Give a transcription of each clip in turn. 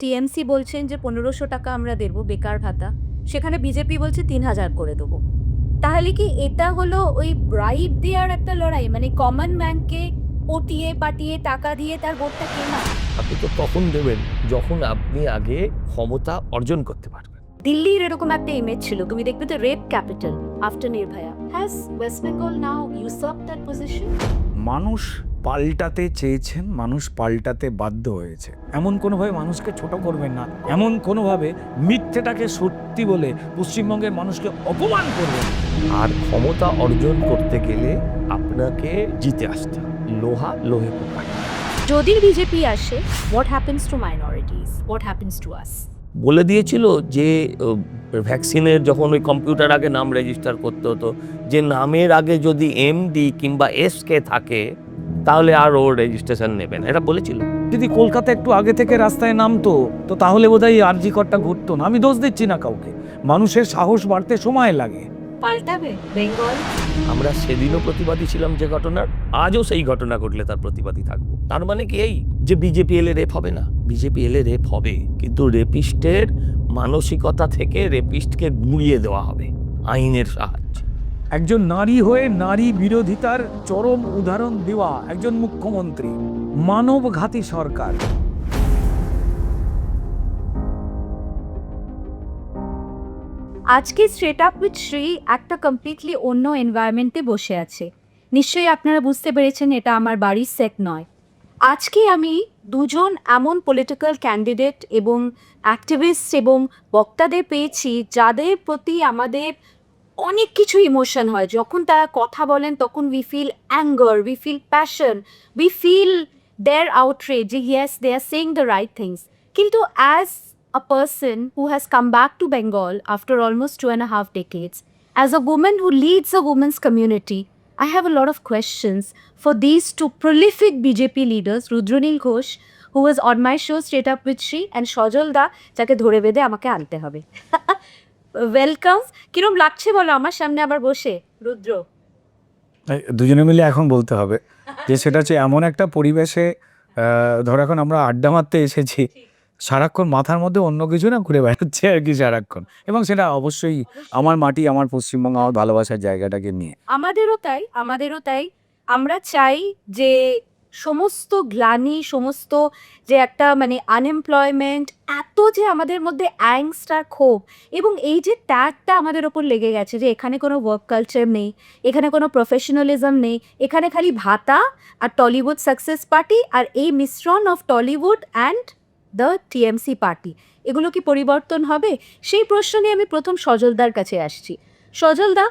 TMC বলছেন যে ১৫০০ টাকা আমরা দেব বেকার ভাতা, সেখানে বিজেপি বলছে ৩,০০০ করে দেবো। তাহলে কি এটা হলো ওই ব্রাইব দেওয়ার একটা লড়াই, মানে কমন ম্যানকে পটিয়ে পাটিয়ে টাকা দিয়ে তার ভোটটা কেনা? আপনি তো তখন দেবেন যখন আপনি আগে ক্ষমতা অর্জন করতে পারবেন। দিল্লির এরকম একটা ইমেজ ছিল, তুমি দেখবে তো, rape capital after Nirbhaya. Has West Bengal now usurp that position? মানুষ পাল্টাতে চেয়েছেন, মানুষ পাল্টাতে বাধ্য হয়েছে। এমন কোনোভাবে মানুষকে ছোট করবেন না, এমন কোনোভাবে মিথ্যেটাকে সত্যি বলে পশ্চিমবঙ্গের মানুষকে অপমান করবেন না। আর ক্ষমতা অর্জন করতে গেলে আপনাকে জিতে আসতে হবে। লোহা লোহে কোপায়। যদি বিজেপি আসে, what happens to minorities, what happens to আস? বলে দিয়েছিল যে ভ্যাকসিনের যখন ওই কম্পিউটার আগে নাম রেজিস্টার করতে হতো, যে নামের আগে যদি এমডি কিংবা এসকে থাকে তাহলে আর ও রেজিস্ট্রেশন নেবে না, এটা বলেছিল। যদি কলকাতা একটু আগে থেকে রাস্তায় নামতো তো তাহলে বোধহয় আরজি করটা ঘটতো না। আমি দোষ দিচ্ছি না কাউকে, মানুষের সাহস বাড়তে সময় লাগে। পাল্টাবে বেঙ্গল? আমরা সেদিনও প্রতিবাদী ছিলাম যে ঘটনার, আজও সেই ঘটনা ঘটলে তার প্রতিবাদী থাকবো। তার মানে কি এই যে বিজেপি এলে রেপ হবে না? বিজেপি এলে রেপ হবে, কিন্তু রেপিস্টের মানসিকতা থেকে রেপিস্টকে গুঁড়িয়ে দেওয়া হবে আইনের সাহায্যে। একজন নারী হয়ে নারী বিরোধিতার চরম উদাহরণ দেওয়া একজন মুখ্যমন্ত্রী, মানবঘাতী সরকার। আজকে স্ট্রেট আপ উইথ শ্রী একটা কমপ্লিটলি অন্য এনভায়রনমেন্টে বসে আছে। নিশ্চয়ই আপনারা বুঝতে পেরেছেন এটা আমার বাড়ির সেট নয়। আজকে আমি দুজন এমন পলিটিক্যাল ক্যান্ডিডেট এবং অ্যাক্টিভিস্ট এবং বক্তাদের পেয়েছি যাদের প্রতি আমাদের অনেক কিছু ইমোশন হয়। যখন তারা কথা বলেন তখন we feel anger, we feel passion, we feel their outrage যে yes they are saying the right things. কিন্তু as a person who has come back to Bengal after almost 2.5 decades, as a woman who leads a women's community, I have a lot of questions for these two prolific BJP leaders, Rudranil Ghosh, who was on my show Straight Up with Shri, and Shojal Da, যাকে ধরে বেঁধে আমাকে আনতে হবে। Welcome. কিরম লাগছে বলো আমার সামনে আবার বসে, রুদ্র? দুজনে মিলে এখন বলতে হবে যে সেটা হচ্ছে এমন একটা পরিবেশে, ধরো এখন আমরা আড্ডা মারতে এসেছি, সারাক্ষণ মাথার মধ্যে অন্য কিছু না ঘুরে বেড়াচ্ছে আর কি সারাক্ষণ, এবং সেটা অবশ্যই আমার মাটি, আমার পশ্চিমবঙ্গ, আমার ভালোবাসার জায়গাটাকে নিয়ে। আমাদেরও তাই। আমরা চাই যে সমস্ত গ্লানি, সমস্ত যে একটা মানে আনএমপ্লয়মেন্ট, এত যে আমাদের মধ্যে অ্যাংস্ট আর ক্ষোভ, এবং এই যে ট্যাগটা আমাদের ওপর লেগে গেছে যে এখানে কোনো ওয়ার্ক কালচার নেই, এখানে কোনো প্রফেশনালিজম নেই, এখানে খালি ভাতা আর টলিউড সাকসেস পার্টি আর এই মিশ্রণ of Tollywood and the TMC party, এগুলো কি পরিবর্তন হবে? সেই প্রশ্ন নিয়ে আমি প্রথম সজলদার কাছে আসছি। সজলদা,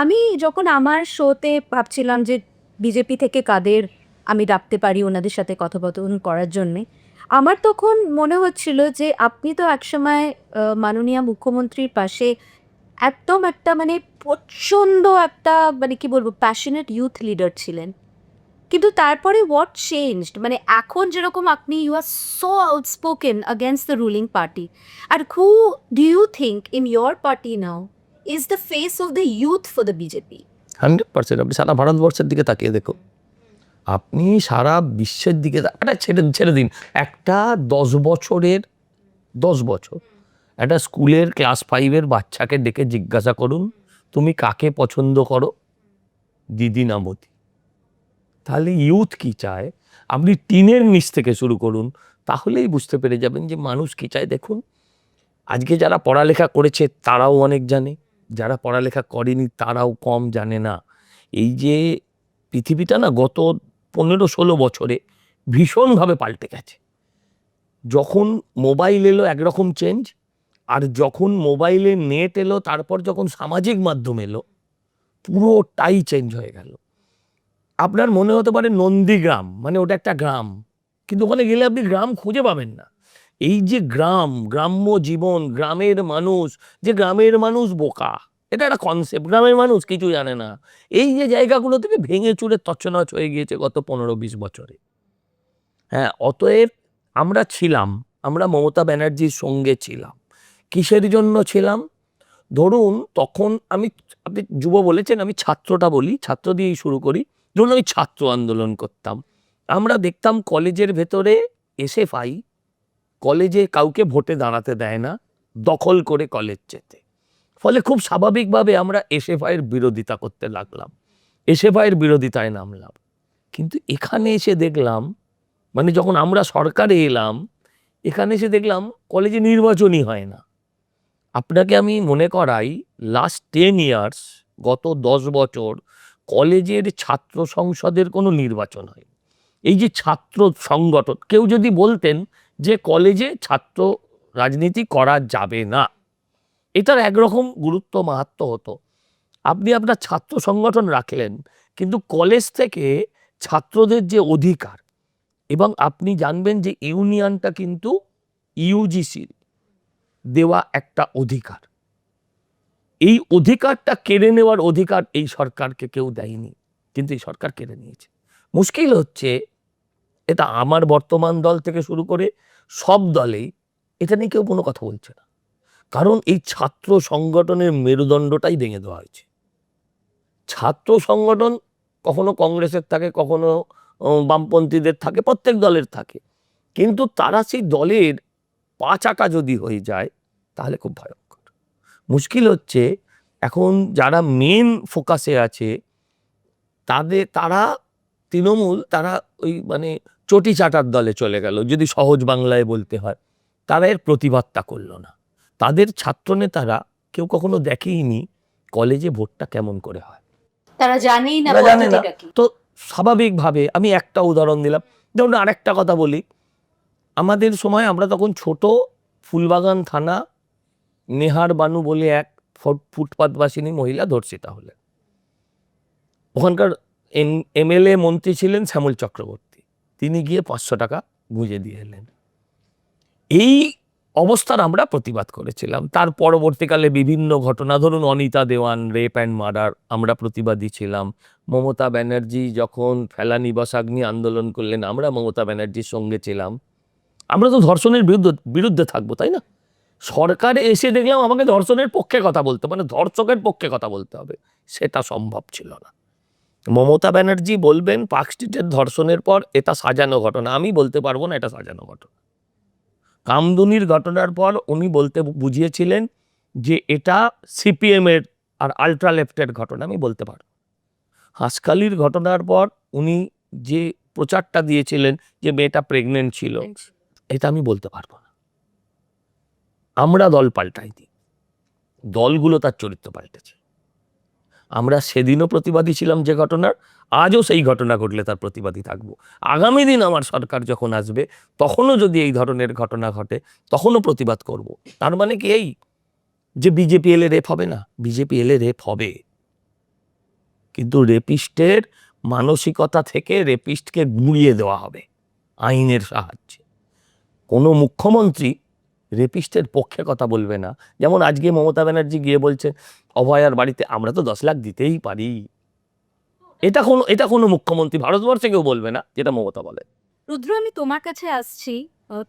আমি যখন আমার শোতে ভাবছিলাম যে বিজেপি থেকে কাদের আমি ডাকতে পারি ওনাদের সাথে কথোপকথন করার জন্যে, আমার তখন মনে হচ্ছিল যে আপনি তো একসময় মাননীয় মুখ্যমন্ত্রীর পাশে একদম একটা মানে প্রচণ্ড একটা মানে কি বলবো প্যাশনেট ইউথ লিডার ছিলেন। কিন্তু তারপরে হোয়াট চেঞ্জড, মানে এখন যেরকম আপনি you are so outspoken against the ruling party, আর who do you think in your party now is the face of the youth for the BJP? 100%। আপনি সারা ভারতবর্ষের দিকে তাকিয়ে দেখুন, আপনি সারা বিশ্বের দিকে একটা ছেড়ে দিন, একটা 10 বছর একটা স্কুলের ক্লাস 5-এর বাচ্চাকে ডেকে জিজ্ঞাসা করুন তুমি কাকে পছন্দ করো, দিদি না মোদি? তাহলে ইউথ কি চায় আপনি টিনের নিচ থেকে শুরু করুন, তাহলেই বুঝতে পেরে যাবেন যে মানুষ কি চায়। দেখুন, আজকে যারা পড়ালেখা করেছে তারাও অনেক জানে, যারা পড়ালেখা করেনি তারাও কম জানে না। এই যে পৃথিবীটা না গত 15-16 বছরে ভীষণভাবে পাল্টে গেছে। যখন মোবাইল এলো একরকম চেঞ্জ, আর যখন মোবাইলে নেট এলো, তারপর যখন সামাজিক মাধ্যম এলো, পুরোটাই চেঞ্জ হয়ে গেল। আপনার মনে হতে পারে নন্দীগ্রাম মানে ওটা একটা গ্রাম, কিন্তু ওখানে গেলে আপনি গ্রাম খুঁজে পাবেন না। এই যে গ্রাম, গ্রাম্য জীবন, গ্রামের মানুষ, যে গ্রামের মানুষ বোকা, এটা একটা কনসেপ্ট, গ্রামের মানুষ কিছু জানে না। এই যে জায়গাগুলো থেকে ভেঙে চুরে তছনছ হয়ে গিয়েছে গত 15-20 বছরে। হ্যাঁ, অতএব আমরা মমতা ব্যানার্জির সঙ্গে ছিলাম। কিসের জন্য ছিলাম? ধরুন তখন আপনি যুব বলেছেন, আমি ছাত্রটা বলি, ছাত্র দিয়েই শুরু করি। ধরুন আমি ছাত্র আন্দোলন করতাম, আমরা দেখতাম কলেজের ভেতরে এসএফআই কলেজে কাউকে ভোটে দাঁড়াতে দেয় না, দখল করে কলেজ যেতে। ফলে খুব স্বাভাবিকভাবে আমরা এসএফআইয়ের বিরোধিতা করতে লাগলাম, এসএফআইয়ের বিরোধিতায় নামলাম। কিন্তু এখানে এসে দেখলাম, মানে যখন আমরা সরকারে এলাম, এখানে এসে দেখলাম কলেজে নির্বাচনই হয় না। আপনাকে আমি মনে করাই, লাস্ট 10 ইয়ার্স, গত 10 বছর কলেজের ছাত্র সংসদের কোনো নির্বাচন হয়। এই যে ছাত্র সংগঠন, কেউ যদি বলতেন যে কলেজে ছাত্র রাজনীতি করা যাবে না, এটার একরকম গুরুত্ব মাহাত্ম্য হতো। আপনি আপনার ছাত্র সংগঠন রাখলেন, কিন্তু কলেজ থেকে ছাত্রদের যে অধিকার, এবং আপনি জানবেন যে ইউনিয়নটা কিন্তু ইউজিসির দেওয়া একটা অধিকার, এই অধিকারটা কেড়ে নেওয়ার অধিকার এই সরকারকে কেউ দেয়নি, কিন্তু এই সরকার কেড়ে নিয়েছে। মুশকিল হচ্ছে, এটা আমার বর্তমান দল থেকে শুরু করে সব দলেই এটা নিয়ে কেউ কোনো কথা বলছে না, কারণ এই ছাত্র সংগঠনের মেরুদণ্ডটাই ভেঙে দেওয়া হয়েছে। ছাত্র সংগঠন কখনো কংগ্রেসের থাকে, কখনো বামপন্থীদের থাকে, প্রত্যেক দলের থাকে, কিন্তু তারা সেই দলের পা চাকা যদি হয়ে যায় তাহলে খুব ভয়ঙ্কর। মুশকিল হচ্ছে, এখন যারা মেন ফোকাসে আছে তারা তৃণমূল, তারা ওই মানে চটি চাটার দলে চলে গেল, যদি সহজ বাংলায় বলতে হয়। তারা এর প্রতিবাদটা করলো না। তাদের ছাত্রনেতারা কেউ কখনো দেখেইনি কলেজে ভোটটা কেমন করে হয়, তারা জানেই না তারা জানে না। পদ্ধতিটা কি। তো স্বাভাবিকভাবে আমি একটা উদাহরণ দিলাম, যেমন আরেকটা কথা বলি, আমাদের সময় আমরা তখন ছোট, ফুলবাগান থানা, নেহার বানু বলে এক ফুটপাতবাসিনী মহিলা ধর্ষিতা হলেন। ওখানকার এমএলএ মন্ত্রী ছিলেন শ্যামল চক্রবর্তী, তিনি গিয়ে 500 টাকা গুঁজে দিয়ে এলেন। এই অবস্থার আমরা প্রতিবাদ করেছিলাম। তার পরবর্তীকালে বিভিন্ন ঘটনা, ধরুন অনিতা দেওয়ান রেপ অ্যান্ড মার্ডার, আমরা প্রতিবাদী ছিলাম। মমতা ব্যানার্জি যখন ফেলানি বসাগ্নি আন্দোলন করলেন, আমরা মমতা ব্যানার্জির সঙ্গে ছিলাম। আমরা তো ধর্ষণের বিরুদ্ধে থাকবো, তাই না? সরকারে এসে দেখলাম আমাকে ধর্ষণের পক্ষে কথা বলতে, মানে ধর্ষকের পক্ষে কথা বলতে হবে, সেটা সম্ভব ছিল না। মমতা ব্যানার্জি বলবেন পার্ক স্ট্রিটের ধর্ষণের পর এটা সাজানো ঘটনা, আমি বলতে পারবো না এটা সাজানো ঘটনা। কামদুনির ঘটনার পর উনি বলতে বুঝিয়েছিলেন যে এটা সিপিএম এর আর আল্ট্রা লেফটের ঘটনা, আমি বলতে পারবো। হাসখালির ঘটনার পর উনি যে প্রচারটা দিয়েছিলেন যে মেয়েটা প্রেগনেন্ট ছিল, এটা আমি বলতে পারবো না। আমরা দল পাল্টাইনি, দলগুলো তার চরিত্র পাল্টেছে। আমরা সেদিনও প্রতিবাদী ছিলাম যে ঘটনার, আজও সেই ঘটনা ঘটলে তার প্রতিবাদী থাকবো। আগামী দিন আমার সরকার যখন আসবে, তখনও যদি এই ধরনের ঘটনা ঘটে, তখনও প্রতিবাদ করব। তার মানে কি এই যে বিজেপি এলে রেপ হবে না? বিজেপি এলে রেপ হবে, কিন্তু রেপিস্টের মানসিকতা থেকে রেপিস্টকে গুঁড়িয়ে দেওয়া হবে আইনের সাহায্যে। কোনো মুখ্যমন্ত্রী রেপিস্টের পক্ষে কথা বলবে না। যেমন আজকে মমতা ব্যানার্জি গিয়ে বলছে অভয়ার বাড়িতে আমরা তো 10 লাখ দিতেই পারি। এটা কোনো মুখ্যমন্ত্রী ভারতবর্ষে কেউ বলবে না, যেটা মমতা বলে। রুদ্র, আমি তোমার কাছে আসছি।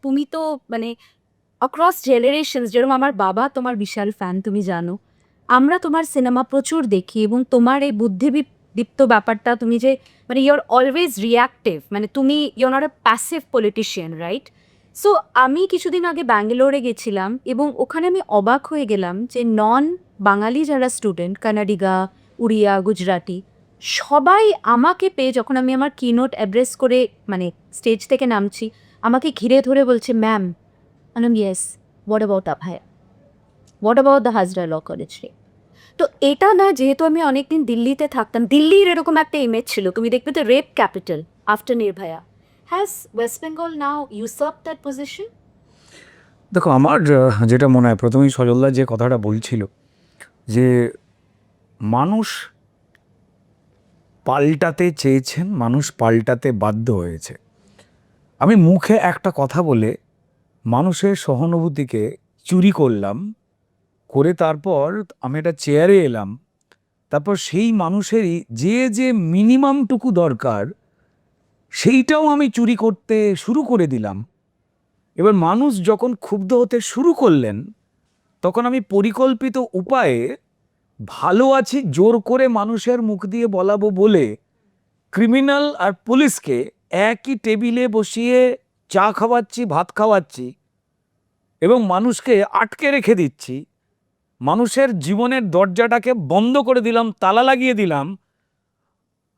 তুমি তো মানে অক্রস জেনারেশনস, যেরকম আমার বাবা তোমার বিশাল ফ্যান, তুমি জানো। আমরা তোমার সিনেমা প্রচুর দেখি, এবং তোমার এই বুদ্ধিদীপ্ত ব্যাপারটা, তুমি যে মানে ইউর অলওয়েজ রিয়াক্টিভ, মানে তুমি your not a passive politician, right? So আমি কিছুদিন আগে ব্যাঙ্গালোরে গেছিলাম, এবং ওখানে আমি অবাক হয়ে গেলাম যে নন বাঙালি যারা স্টুডেন্ট, কানাডিগা, উড়িয়া, গুজরাটি, সবাই আমাকে পেয়ে, যখন আমি আমার কিনোট অ্যাড্রেস করে মানে স্টেজ থেকে নামছি, আমাকে ঘিরে ধরে বলছে, ma'am, yes, what about Abhaya, what about the Hazra law college রে? তো এটা না, যেহেতু আমি অনেকদিন দিল্লিতে থাকতাম, দিল্লির এরকম একটা ইমেজ ছিল, তুমি দেখবে তো rape capital after Nirbhaya. Has West Bengal now usurp that position? দেখো, আমার যেটা মনে হয়, প্রথমেই সজলদা যে কথাটা বলছিল যে মানুষ পাল্টাতে চেয়েছেন, মানুষ পাল্টাতে বাধ্য হয়েছে। আমি মুখে একটা কথা বলে মানুষের সহানুভূতিকে চুরি করলাম, করে তারপর আমি একটা চেয়ারে এলাম, তারপর সেই মানুষেরই যে মিনিমামটুকু দরকার সেইটাও আমি চুরি করতে শুরু করে দিলাম। এবার মানুষ যখন ক্ষুব্ধ হতে শুরু করলেন, তখন আমি পরিকল্পিত উপায়ে ভালো আছি জোর করে মানুষের মুখ দিয়ে বলাবো বলে ক্রিমিনাল আর পুলিশকে একই টেবিলে বসিয়ে চা খাওয়াচ্ছি, ভাত খাওয়াচ্ছি, এবং মানুষকে আটকে রেখে দিচ্ছি, মানুষের জীবনের দরজাটাকে বন্ধ করে দিলাম, তালা লাগিয়ে দিলাম,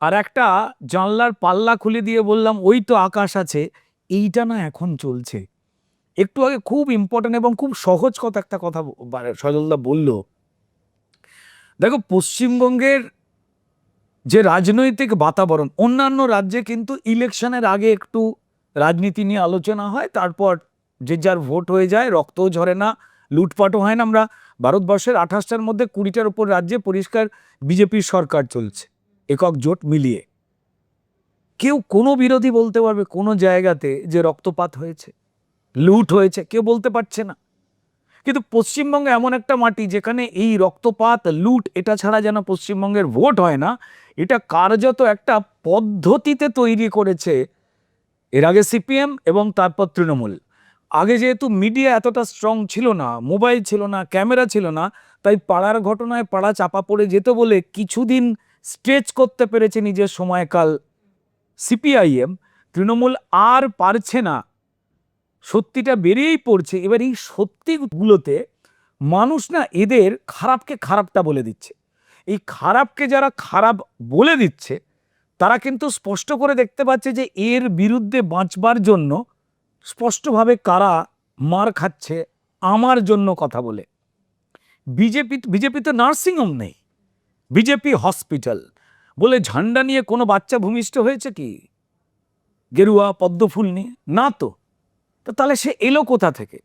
আর একটা জানলার পাল্লা খুলে দিয়ে বললাম ওই তো আকাশ আছে, এইটা না এখন চলছে। একটু আগে খুব ইম্পর্টেন্ট এবং খুব সহজ একটা কথা সজলদা বলল। দেখো, পশ্চিমবঙ্গের যে রাজনৈতিক বাতাবরণ, অন্যান্য রাজ্যে কিন্তু ইলেকশনের আগে একটু রাজনীতি নিয়ে আলোচনা হয়, তারপর যে যার ভোট হয়ে যায়, রক্তও ঝরে না, লুটপাটও হয় না। আমরা ভারতবর্ষের 28টার মধ্যে 20টার উপর রাজ্যে পরিষ্কার বিজেপির সরকার চলছে, একক জোট মিলিয়ে। কেউ কোনো বিরোধী বলতে পারবে কোনো জায়গাতে যে রক্তপাত হয়েছে, লুট হয়েছে? কেউ বলতে পারছে না। কিন্তু পশ্চিমবঙ্গে এমন একটা মাটি যেখানে এই রক্তপাত, লুট এটা ছাড়া যেন পশ্চিমবঙ্গের ভোট হয় না, এটা কার্যত একটা পদ্ধতিতে তৈরি করেছে এর আগে সিপিএম এবং তারপর তৃণমূল। আগে যেহেতু মিডিয়া এতটা স্ট্রং ছিল না, মোবাইল ছিল না, ক্যামেরা ছিল না, তাই পাড়ার ঘটনায় পাড়া চাপা পড়ে যেত বলে কিছুদিন স্ট্রেচ করতে পেরেছে নিজের সময়কাল সিপিআইএম। তৃণমূল আর পারছে না, সত্যিটা বেরিয়েই পড়ছে। এবার এই সত্যিগুলোতে মানুষ না এদের খারাপকে খারাপটা বলে দিচ্ছে। এই খারাপকে যারা খারাপ বলে দিচ্ছে তারা কিন্তু স্পষ্ট করে দেখতে পাচ্ছে যে এর বিরুদ্ধে বাঁচবার জন্য স্পষ্টভাবে কারা মার খাচ্ছে আমার জন্য কথা বলে। বিজেপি তো নার্সিংহোম নেই, বিজেপি হসপিটাল বলে ঝান্ডা নিয়ে কোনো বাচ্চা ভূমিষ্ঠ হয়েছে কি গেরুয়া পদ্মফুল নিয়ে? না তো। তাহলে সে এলো কোথা থেকে?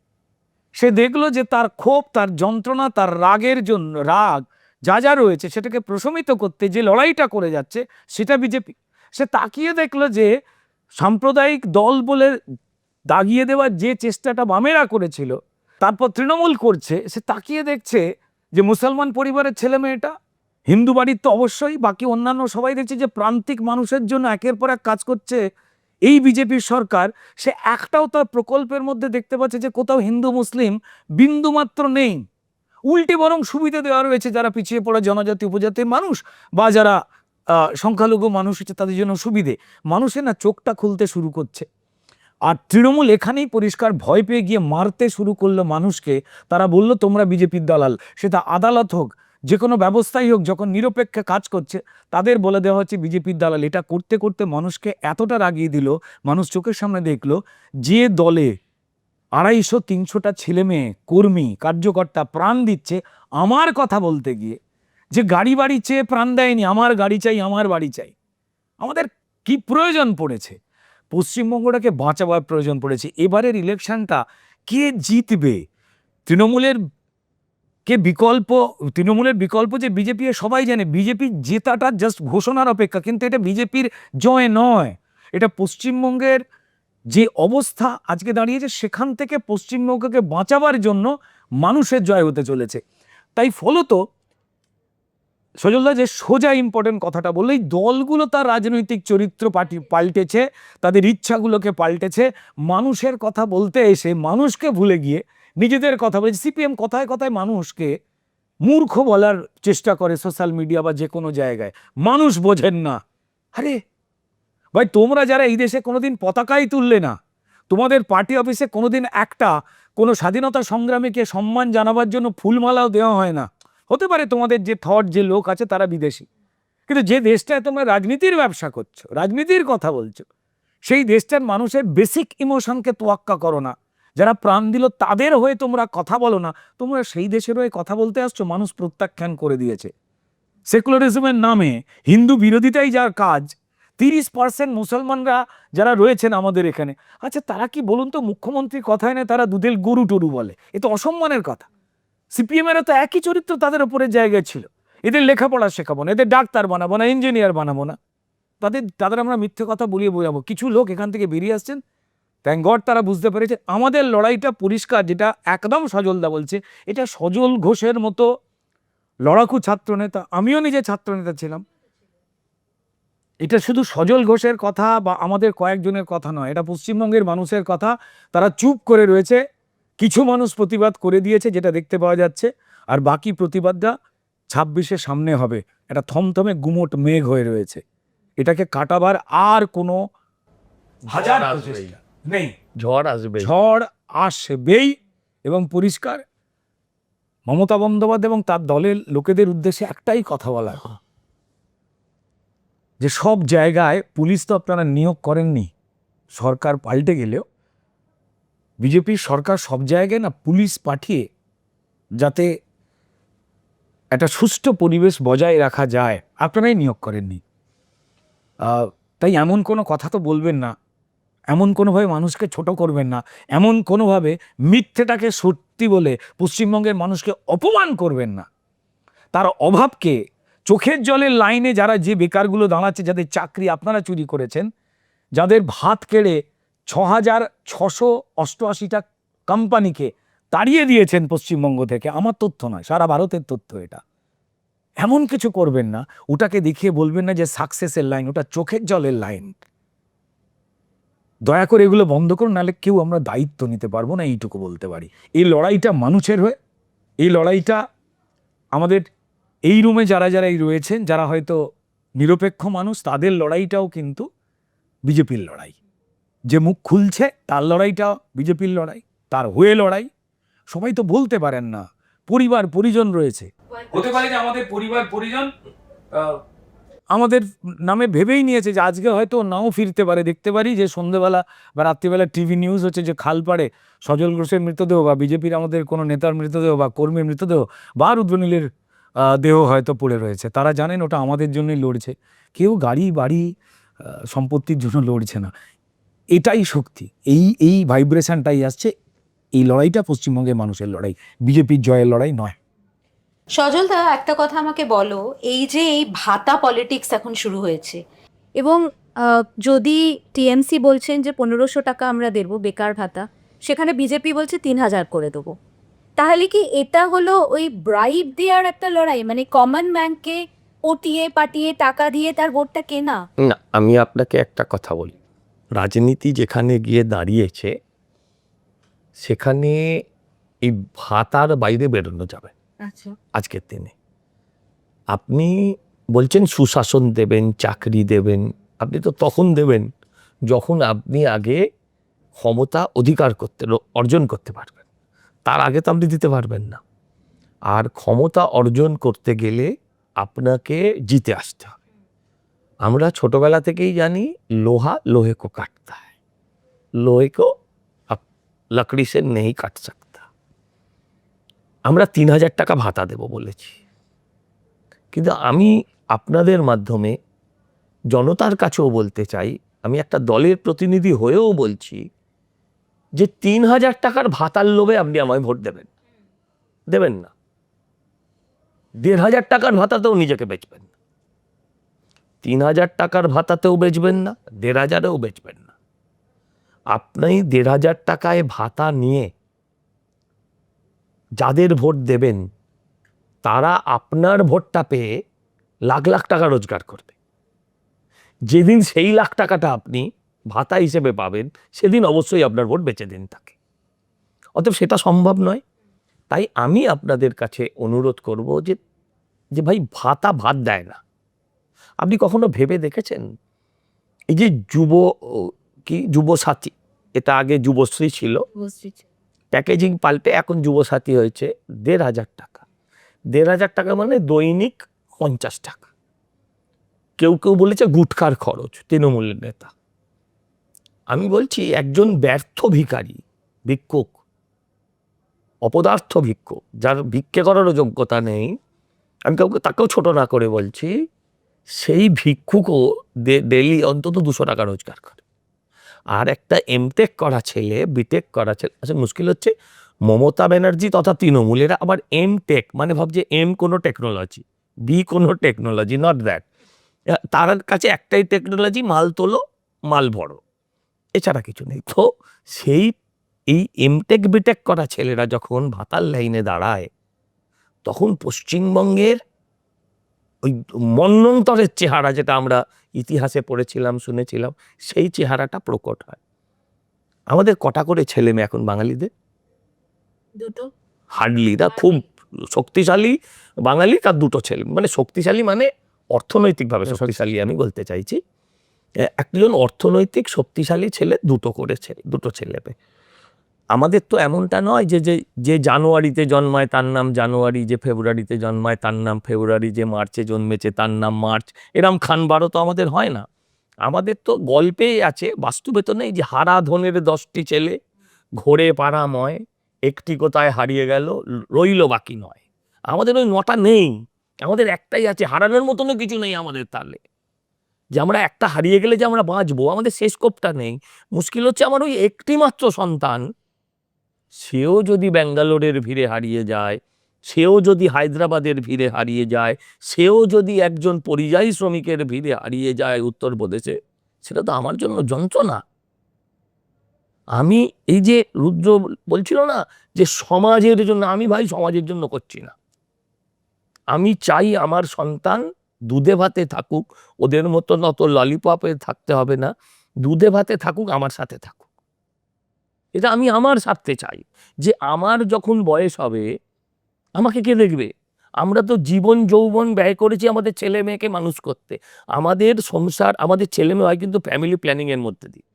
সে দেখলো যে তার ক্ষোভ, তার যন্ত্রণা, তার রাগের জন্য, রাগ যা যা রয়েছে সেটাকে প্রশমিত করতে যে লড়াইটা করে যাচ্ছে সেটা বিজেপি। সে তাকিয়ে দেখলো যে সাম্প্রদায়িক দল বলে দাগিয়ে দেওয়ার যে চেষ্টাটা বামেরা করেছিল, তারপর তৃণমূল করছে, সে তাকিয়ে দেখছে যে মুসলমান পরিবারের ছেলে মেয়েটা, হিন্দু বাড়ির তো অবশ্যই, বাকি অন্যান্য সবাই দেখছে যে প্রান্তিক মানুষের জন্য একের পর এক কাজ করছে এই বিজেপির সরকার। সে একটাও তার প্রকল্পের মধ্যে দেখতে পাচ্ছে যে কোথাও হিন্দু মুসলিম বিন্দুমাত্র নেই। উল্টে বরং সুবিধা দেওয়া রয়েছে যারা পিছিয়ে পড়া জনজাতি উপজাতির মানুষ বা যারা সংখ্যালঘু মানুষ হচ্ছে তাদের জন্য সুবিধে। মানুষের না চোখটা খুলতে শুরু করছে। আর তৃণমূল এখানেই পরিষ্কার ভয় পেয়ে গিয়ে মারতে শুরু করলো মানুষকে। তারা বলল তোমরা বিজেপির দালাল। সেটা আদালত হোক, যে কোনো ব্যবস্থাই হোক, যখন নিরপেক্ষে কাজ করছে তাদের বলে দেওয়া হচ্ছে বিজেপির দালাল। এটা করতে করতে মানুষকে এতটা রাগিয়ে দিল, মানুষ চোখের সামনে দেখলো যে দলে 250-300টা ছেলে মেয়ে, কর্মী, কার্যকর্তা প্রাণ দিচ্ছে আমার কথা বলতে গিয়ে, যে গাড়ি বাড়ি চেয়ে প্রাণ দেয়নি, আমার গাড়ি চাই, আমার বাড়ি চাই। আমাদের কি প্রয়োজন পড়েছে? পশ্চিমবঙ্গটাকে বাঁচাবার প্রয়োজন পড়েছে। এবারের ইলেকশনটা কে জিতবে? তৃণমূলের বিকল্প যে বিজেপি, সবাই জানে। বিজেপি জেতাটা জাস্ট ঘোষণার অপেক্ষা, কিন্তু এটা বিজেপির জয় নয়। এটা পশ্চিমবঙ্গের যে অবস্থা আজকে দাঁড়িয়েছে সেখান থেকে পশ্চিমবঙ্গকে বাঁচাবার জন্য মানুষের জয় হতে চলেছে। তাই ফলত সজলদা যে সোজা ইম্পর্টেন্ট কথাটা বললো, এই দলগুলো তার রাজনৈতিক চরিত্র পাল্টেছে, তাদের ইচ্ছাগুলোকে পাল্টেছে। মানুষের কথা বলতে এসে মানুষকে ভুলে গিয়ে নিজেদের কথা বলেছে। সিপিএম কথায় কথায় মানুষকে মূর্খ বলার চেষ্টা করে সোশ্যাল মিডিয়া বা যে কোনো জায়গায়। মানুষ বোঝেন না। আরে ভাই, তোমরা যারা এই দেশে কোনোদিন পতাকাই তুললে না, তোমাদের পার্টি অফিসে কোনোদিন একটা কোনো স্বাধীনতা সংগ্রামীকে সম্মান জানাবার জন্য ফুলমালাও দেওয়া হয় না। হতে পারে তোমাদের যে থট, যে লোক আছে তারা বিদেশি, কিন্তু যে দেশটায় তোমরা রাজনীতির ব্যবসা করছো, রাজনীতির কথা বলছো, সেই দেশটার মানুষের বেসিক ইমোশনকে তোয়াক্কা করো না। যারা প্রাণ দিল তাদের হয়ে তোমরা কথা বলো না। তোমরা সেই দেশের হয়ে কথা বলতে আসছো, মানুষ প্রত্যাখ্যান করে দিয়েছে। সেকুলারিজমের নামে হিন্দু বিরোধিতাই যার কাজ, 30% মুসলমানরা যারা রয়েছেন আমাদের এখানে, আচ্ছা তারা কি বলুন তো, মুখ্যমন্ত্রীর কথায় না তারা দুধেল গরু টরু বলে, এ তো অসম্মানের কথা। সিপিএমেরও তো একই চরিত্র তাদের ওপরের জায়গায় ছিল। এদের লেখাপড়া শেখাবো না, এদের ডাক্তার বানাবো না, ইঞ্জিনিয়ার বানাবো না, তাদের আমরা মিথ্যে কথা বলিয়ে বোঝাবো। কিছু লোক এখান থেকে বেরিয়ে আসছেন, থ্যাঙ্ক গড, তারা বুঝতে পেরেছে আমাদের লড়াইটা পরিষ্কার। যেটা একদম সজলদা বলছে, এটা সজল ঘোষের মতো লড়াকু ছাত্রনেতা, আমিও নিজে ছাত্রনেতা ছিলাম, এটা শুধু সজল ঘোষের কথা বা আমাদের কয়েকজনের কথা নয়, এটা পশ্চিমবঙ্গের মানুষের কথা। তারা চুপ করে রয়েছে। কিছু মানুষ প্রতিবাদ করে দিয়েছে যেটা দেখতে পাওয়া যাচ্ছে, আর বাকি প্রতিবাদটা 26-এ সামনে হবে। এটা থমথমে গুমোট মেঘ হয়ে রয়েছে, এটাকে কাটাবার আর কোনো হাজার প্রচেষ্টা নেই। ঝড় আসবে। ঝড় আসবেই এবং পরিষ্কার মমতা বন্দ্যোপাধ্যায় এবং তার দলের লোকেদের উদ্দেশ্যে একটাই কথা বলার, যে সব জায়গায় পুলিশ তো আপনারা নিয়োগ করেননি, সরকার পাল্টে গেলেও বিজেপির সরকার সব জায়গায় না পুলিশ পাঠিয়ে যাতে একটা সুষ্ঠু পরিবেশ বজায় রাখা যায় আপনারাই নিয়োগ করেননি। তাই এমন কোনো কথা তো বলবেন না, এমন কোনোভাবে মানুষকে ছোট করবেন না, এমন কোনোভাবে মিথ্যেটাকে সত্যি বলে পশ্চিমবঙ্গের মানুষকে অপমান করবেন না। তার অভাবকে চোখের জলের লাইনে যারা যে বেকারগুলো দাঁড়াচ্ছে, যাদের চাকরি আপনারা চুরি করেছেন, যাদের ভাত কেড়ে 6,688টা কোম্পানিকে তাড়িয়ে দিয়েছেন পশ্চিমবঙ্গ থেকে, আমার তথ্য নয়, সারা ভারতের তথ্য এটা, এমন কিছু করবেন না, ওটাকে দেখিয়ে বলবেন না যে সাকসেসের লাইন, ওটা চোখের জলের লাইন। দয়া করে এগুলো বন্ধ করুন, নাহলে কেউ আমরা দায়িত্ব নিতে পারবো না, এইটুকু বলতে পারি। এই লড়াইটা মানুষের হয়ে, এই লড়াইটা আমাদের এই রুমে যারা যারা এই রয়েছেন, যারা হয়তো নিরপেক্ষ মানুষ, তাদের লড়াইটাও কিন্তু বিজেপির লড়াই। যে মুখ খুলছে তার লড়াইটা বিজেপির লড়াই, তার হয়ে লড়াই। সবাই তো বলতে পারেন না, পরিবার পরিজন রয়েছে, হতে পারে যে আমাদের পরিবার পরিজন আমাদের নামে ভেবেই নিয়েছে যে আজকে হয়তো নাও ফিরতে পারে। দেখতে পারি যে সন্ধ্যেবেলা বা রাত্রিবেলা টিভি নিউজ হচ্ছে যে খালপাড়ে সজল ঘোষের মৃতদেহ বা বিজেপির আমাদের কোনো নেতার মৃতদেহ বা কর্মীর মৃতদেহ বা রুদ্রনীলের দেহ হয়তো পড়ে রয়েছে। তারা জানেন ওটা আমাদের জন্যই লড়ছে, কেউ গাড়ি বাড়ি সম্পত্তির জন্য লড়ছে না। এটাই শক্তি, এই ভাইব্রেশনটাই আসছে। এই লড়াইটা পশ্চিমবঙ্গের মানুষের লড়াই, বিজেপির জয়ের লড়াই নয়। সজলদা, একটা কথা আমাকে বলো, এই যে এই ভাতা পলিটিক্স এখন শুরু হয়েছে, এবং যদি টিএমসি বলছেন যে 1500 টাকা আমরা দেবো বেকার ভাতা, সেখানে বিজেপি বলছে 3000 করে দেবো, তাহলে কি এটা হলো ওই ব্রাইব দেওয়ার একটা লড়াই, মানে কমন ম্যানকে পটিয়ে পাটিয়ে টাকা দিয়ে তার ভোটটা কেনা? না, আমি আপনাকে একটা কথা বলি, রাজনীতি যেখানে গিয়ে দাঁড়িয়েছে সেখানে এই ভাতার বাইরে বেরোনো যাবে আচ্ছা, আজকের দিনে। আপনি বলছেন সুশাসন দেবেন, চাকরি দেবেন, আপনি তো তখন দেবেন যখন আপনি আগে ক্ষমতা অর্জন করতে পারবেন, তার আগে তো আপনি দিতে পারবেন না। আর ক্ষমতা অর্জন করতে গেলে আপনাকে জিতে আসতে হবে। আমরা ছোটবেলা থেকেই জানি লোহা লোহে কো কাটতা হ্যায়, লোহে কো লকড়ি সে নেই কাট সকতা। আমরা 3000 টাকা ভাতা দেব বলেছি, কিন্তু আমি আপনাদের মাধ্যমে জনতার কাছেও বলতে চাই, আমি একটা দলের প্রতিনিধি হয়েও বলছি যে 3000 টাকার ভাতার লোভে আপনি আমায় ভোট দেবেন না। 1500 টাকার ভাতাতেও নিজেকে বেচবেন না, 3000 টাকার ভাতাতেও বেচবেন না, 1500-এও বেচবেন না। আপনি 1500 টাকায় ভাতা নিয়ে যাদের ভোট দেবেন তারা আপনার ভোটটা পেয়ে লাখ লাখ টাকা রোজগার করবে। যেদিন সেই লাখ টাকাটা আপনি ভাতা হিসেবে পাবেন সেদিন অবশ্যই আপনার ভোট বেচে দিন তাকে। অতএব সেটা সম্ভব নয়। তাই আমি আপনাদের কাছে অনুরোধ করব যে ভাই, ভাতা ভাত দেয় না। আপনি কখনো ভেবে দেখেছেন এই যে যুবসাথী, এটা আগে যুবশ্রী ছিল, প্যাকেজিং পাল্টে এখন যুবসাথী হয়েছে 1500 টাকা। 1500 টাকা মানে দৈনিক 50 টাকা। কেউ কেউ বলেছে গুটখার খরচ, তৃণমূলের নেতা। আমি বলছি একজন ব্যর্থ ভিখারি, ভিক্ষুক, অপদার্থ ভিক্ষুক, যার ভিক্ষে করারও যোগ্যতা নেই, আমি তাকেও ছোট না করে বলছি, সেই ভিক্ষুকও ডেইলি অন্তত 200 টাকা রোজগার করে। আর একটা এমটেক করা ছেলে, বিটেক করা ছেলে, আসলে মুশকিল হচ্ছে মমতা ব্যানার্জি তথা তৃণমূলেরা আবার এমটেক মানে ভাবছে এম কোনো টেকনোলজি, বি কোনো টেকনোলজি, নট দ্যাট। তার কাছে একটাই টেকনোলজি, মাল তোলো মাল ভরো, এছাড়া কিছু নেই। তো এই এমটেক বিটেক করা ছেলেরা যখন ভাতার লাইনে দাঁড়ায়, তখন পশ্চিমবঙ্গের ওই মন্বন্তরের চেহারা, যেটা আমরা ইতিহাসে পড়েছিলাম, শুনেছিলাম, সেই চেহারাটা প্রকট হয়। আমাদের কটা করে ছেলে মেয়ে এখন বাঙালিদের? 2টো। হার্ডলি, না খুব শক্তিশালী বাঙালি তার 2টো ছেলে, মানে শক্তিশালী মানে অর্থনৈতিকভাবে শক্তিশালী আমি বলতে চাইছি। একজন অর্থনৈতিক শক্তিশালী ছেলে 2টো করে ছেলে, 2টো ছেলে মেয়ে। আমাদের তো এমনটা নয় যে যে যে জানুয়ারিতে জন্মায় তার নাম জানুয়ারি, যে ফেব্রুয়ারিতে জন্মায় তার নাম ফেব্রুয়ারি, যে মার্চে জন্মেছে তার নাম মার্চ, এরম খানবারও তো আমাদের হয় না। আমাদের তো গল্পেই আছে, বাস্তবে তো নেই। যে হারাধনের 10টি ছেলে ঘোরে পাড়াময়, একটি কোথায় হারিয়ে গেল রইল বাকি নয়। আমাদের ওই 9টা নেই, আমাদের একটাই আছে। হারানোর মতনও কিছু নেই আমাদের তাহলে, যে আমরা একটা হারিয়ে গেলে যে আমরা বাঁচবো, আমাদের শেষ কোপটা নেই। মুশকিল হচ্ছে আমার ওই একটি মাত্র সন্তান, সেও যদি ব্যাঙ্গালোরের ভিড়ে হারিয়ে যায়, সেও যদি হায়দ্রাবাদের ভিড়ে হারিয়ে যায়, সেও যদি একজন পরিযায়ী শ্রমিকের ভিড়ে হারিয়ে যায় উত্তরপ্রদেশে, সেটা তো আমার জন্য যন্ত্রণা। আমি এই যে রুদ্র বলছিল না যে সমাজের জন্য, আমি ভাই সমাজের জন্য করছি না। আমি চাই আমার সন্তান দুধে ভাতে থাকুক, ওদের মতন অত ললিপপে থাকতে হবে না, দুধে ভাতে থাকুক, আমার সাথে থাকুক। এটা আমি আমার স্বার্থে চাই। যে আমার যখন বয়স হবে, আমাকে কে দেখবে? আমরা তো জীবন যৌবন ব্যয় করেছি আমাদের ছেলে মেয়েকে মানুষ করতে। আমাদের সংসার, আমাদের ছেলে মেয়ে হয় কিন্তু ফ্যামিলি প্ল্যানিং এর মধ্যে দিয়ে।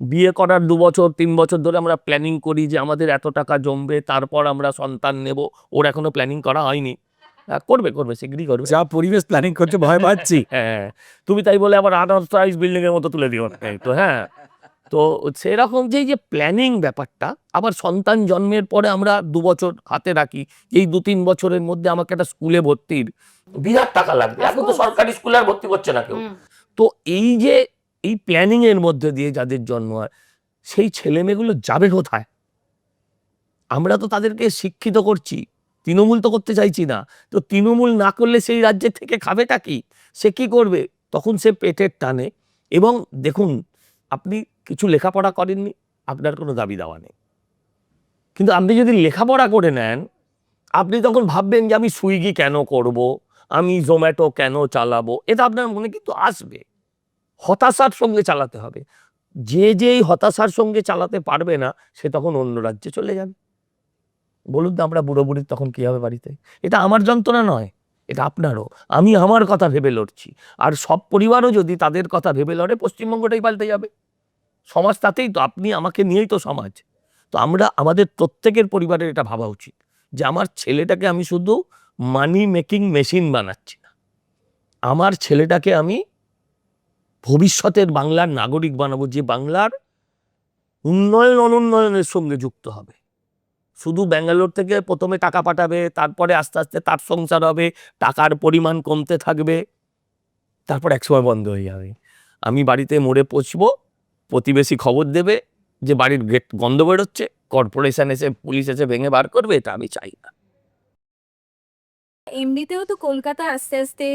বিয়ে করার 2 বছর 3 বছর ধরে আমরা প্ল্যানিং করি যে আমাদের এত টাকা জমবে, তারপর আমরা সন্তান নেব। ওর এখনো প্ল্যানিং করা হয়নি। করবে করবে, শীঘ্রই করবে। যা পরিবেশ প্ল্যানিং করতে ভয় পাচ্ছি। হ্যাঁ, তুমি তাই বলে আবার আনঅথরাইজড বিল্ডিং এর মতো তুলে দিও না। তো হ্যাঁ, তো সেরকম যে এই যে প্ল্যানিং ব্যাপারটা, আবার সন্তান জন্মের পরে আমরা 2 বছর হাতে রাখি, এই 2-3 বছরের মধ্যে আমাকে একটা স্কুলে ভর্তির বিরাট টাকা লাগবে। এখন তো সরকারি স্কুলে আর ভর্তি করছে না কেউ। তো এই যে এই প্ল্যানিং এর মধ্যে দিয়ে যাদের জন্ম হয়, সেই ছেলেমেয়েগুলো যাবে কোথায়? আমরা তো তাদেরকে শিক্ষিত করছি, তৃণমূল তো করতে চাইছি না। তো তৃণমূল না করলে সেই রাজ্যের থেকে খাবেটা কি? সে কি করবে? তখন সে পেটের টানে। এবং দেখুন, আপনি কিছু লেখাপড়া করেননি, আপনার কোনো দাবি দাওয়া নেই। কিন্তু আপনি যদি লেখাপড়া করে নেন, আপনি তখন ভাববেন যে আমি সুইগি কেন করব, আমি জোম্যাটো কেন চালাবো, এটা আপনার মনে কিন্তু আসবে। হতাশার সঙ্গে চালাতে হবে। যে এই হতাশার সঙ্গে চালাতে পারবে না, সে তখন অন্য রাজ্যে চলে যাবে। বলুন তো আমরা বুড়ো বুড়ির তখন কি হবে বাড়িতে? এটা আমার যন্ত্রণা নয়, এটা আপনারও। আমি আমার কথা ভেবে লড়ছি। আর সব পরিবারও যদি তাদের কথা ভেবে লড়ে, পশ্চিমবঙ্গটাই পাল্টে যাবে। সমাজ তাতেই তো, আপনি আমাকে নিয়েই তো সমাজ। তো আমরা আমাদের প্রত্যেকের পরিবারের এটা ভাবা উচিত যে আমার ছেলেটাকে আমি শুধু মানি মেকিং মেশিন বানাচ্ছি না, আমার ছেলেটাকে আমি ভবিষ্যতের বাংলার নাগরিক বানাবো, যে বাংলার উন্নয়ন অনুন্নয়নের সঙ্গে যুক্ত হবে। শুধু ব্যাঙ্গালোর থেকে প্রথমে টাকা পাঠাবে, তারপরে আস্তে আস্তে তার সংসার হবে, টাকার পরিমাণ কমতে থাকবে, তারপর একসময় বন্ধ হয়ে যাবে। আমি বাড়িতে মরে পচবো, প্রতিবেশী খবর দেবে যে বাড়ির গেট গন্ধ বেরোচ্ছে, কর্পোরেশন এসে পুলিশ এসে ভেঙে বার করবে, এটা আমি চাই না। এমনিতেও তো কলকাতা আস্তে আস্তে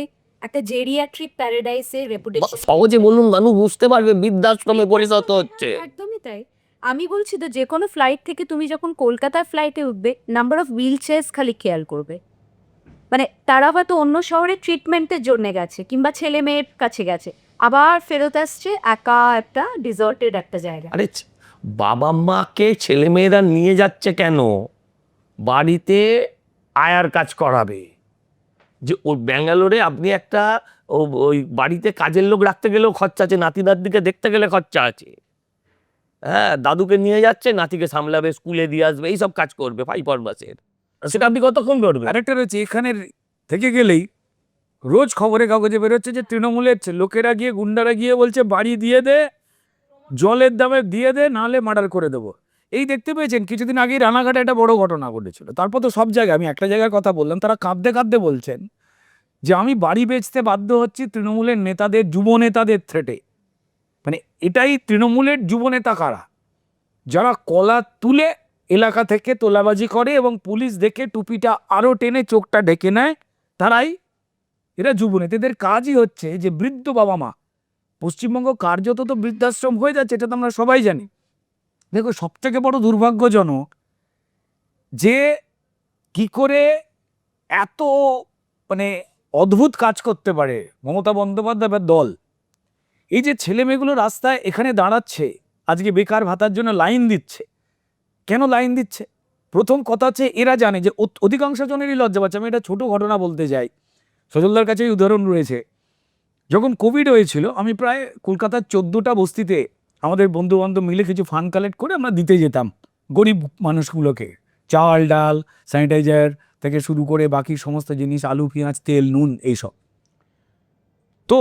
একটা জেরিয়াট্রিক প্যারাডাইসের রেপুটেশন। সহজে বলুন, মানুষ বুঝতে পারবে বৃদ্ধাশ্রমে পরিণত হচ্ছে। একদমই তাই। আমি বলছি তো, যে কোনো ফ্লাইট থেকে তুমি যখন কলকাতার ফ্লাইটে উঠবে, নাম্বার অফ হুইল চেয়ার্স খালি খেয়াল করবে। মানে তারা হয়তো অন্য শহরে ট্রিটমেন্টের জন্য গেছে, কিংবা ছেলে মেয়ের কাছে গেছে, আবার ফেরত আসছে একা একটা ডিজর্টেড একটা জায়গা। আরে বাবা মাকে ছেলেমেয়েরা নিয়ে যাচ্ছে কেন? বাড়িতে আয়ার কাজ করাবে। যে ও ব্যাঙ্গালোরে আপনি একটা ওই বাড়িতে কাজের লোক রাখতে গেলেও খরচা আছে, নাতি নাতনিকে দেখতে গেলে খরচা আছে। হ্যাঁ, দাদুকে নিয়ে যাচ্ছে, নাতিকে সামলাবে, স্কুলে দিয়ে আসবে, এইসব কাজ করবে 5 মাসের। সেটা আপনি কতক্ষণ করবেন? আরেকটা রয়েছে, এখানে থেকে গেলেই রোজ খবরের কাগজে বেরোচ্ছে যে তৃণমূলের লোকেরা গিয়ে, গুন্ডারা গিয়ে বলছে বাড়ি দিয়ে দে, জলের দামে দিয়ে দে, নাহলে মার্ডার করে দেবো। এই দেখতে পেয়েছেন, কিছুদিন আগেই রানাঘাটে একটা বড় ঘটনা ঘটেছিল। তারপর তো সব জায়গায়, আমি একটা জায়গার কথা বললাম, তারা কাঁদতে কাঁদতে বলছেন যে আমি বাড়ি বেচতে বাধ্য হচ্ছি তৃণমূলের নেতাদের, যুব নেতাদের থ্রেটে। মানে এটাই তৃণমূলের যুব নেতা কারা? যারা কলা তুলে এলাকা থেকে তোলাবাজি করে এবং পুলিশ দেখে টুপিটা আরও টেনে চোখটা ঢেকে নেয়, তারাই এরা যুব নেতাদের কাজই হচ্ছে যে বৃদ্ধ বাবা মা, পশ্চিমবঙ্গ কার্যত তো বৃদ্ধাশ্রম হয়ে যাচ্ছে, এটা তো আমরা সবাই জানি। দেখো, সবথেকে বড় দুর্ভাগ্যজনক যে কি করে এত মানে অদ্ভুত কাজ করতে পারে মমতা বন্দ্যোপাধ্যায়ের দল। এই যে ছেলে মেয়েগুলো রাস্তায় এখানে দাঁড়াচ্ছে, আজকে বেকার ভাতার জন্য লাইন দিচ্ছে, কেন লাইন দিচ্ছে? প্রথম কথা হচ্ছে, এরা জানে যে অধিকাংশ জনেরই লজ্জা পাচ্ছে। আমি এটা ছোট ঘটনা বলতে যাই, সজলদার কাছেই উদাহরণ রয়েছে। যখন কোভিড হয়েছিল, আমি প্রায় কলকাতার 14টা বস্তিতে আমাদের বন্ধু বান্ধব মিলে কিছু ফান্ড কালেক্ট করে আমরা দিতে যেতাম গরিব মানুষগুলোকে, চাল ডাল স্যানিটাইজার থেকে শুরু করে বাকি সমস্ত জিনিস, আলু পেঁয়াজ তেল নুন এইসব। তো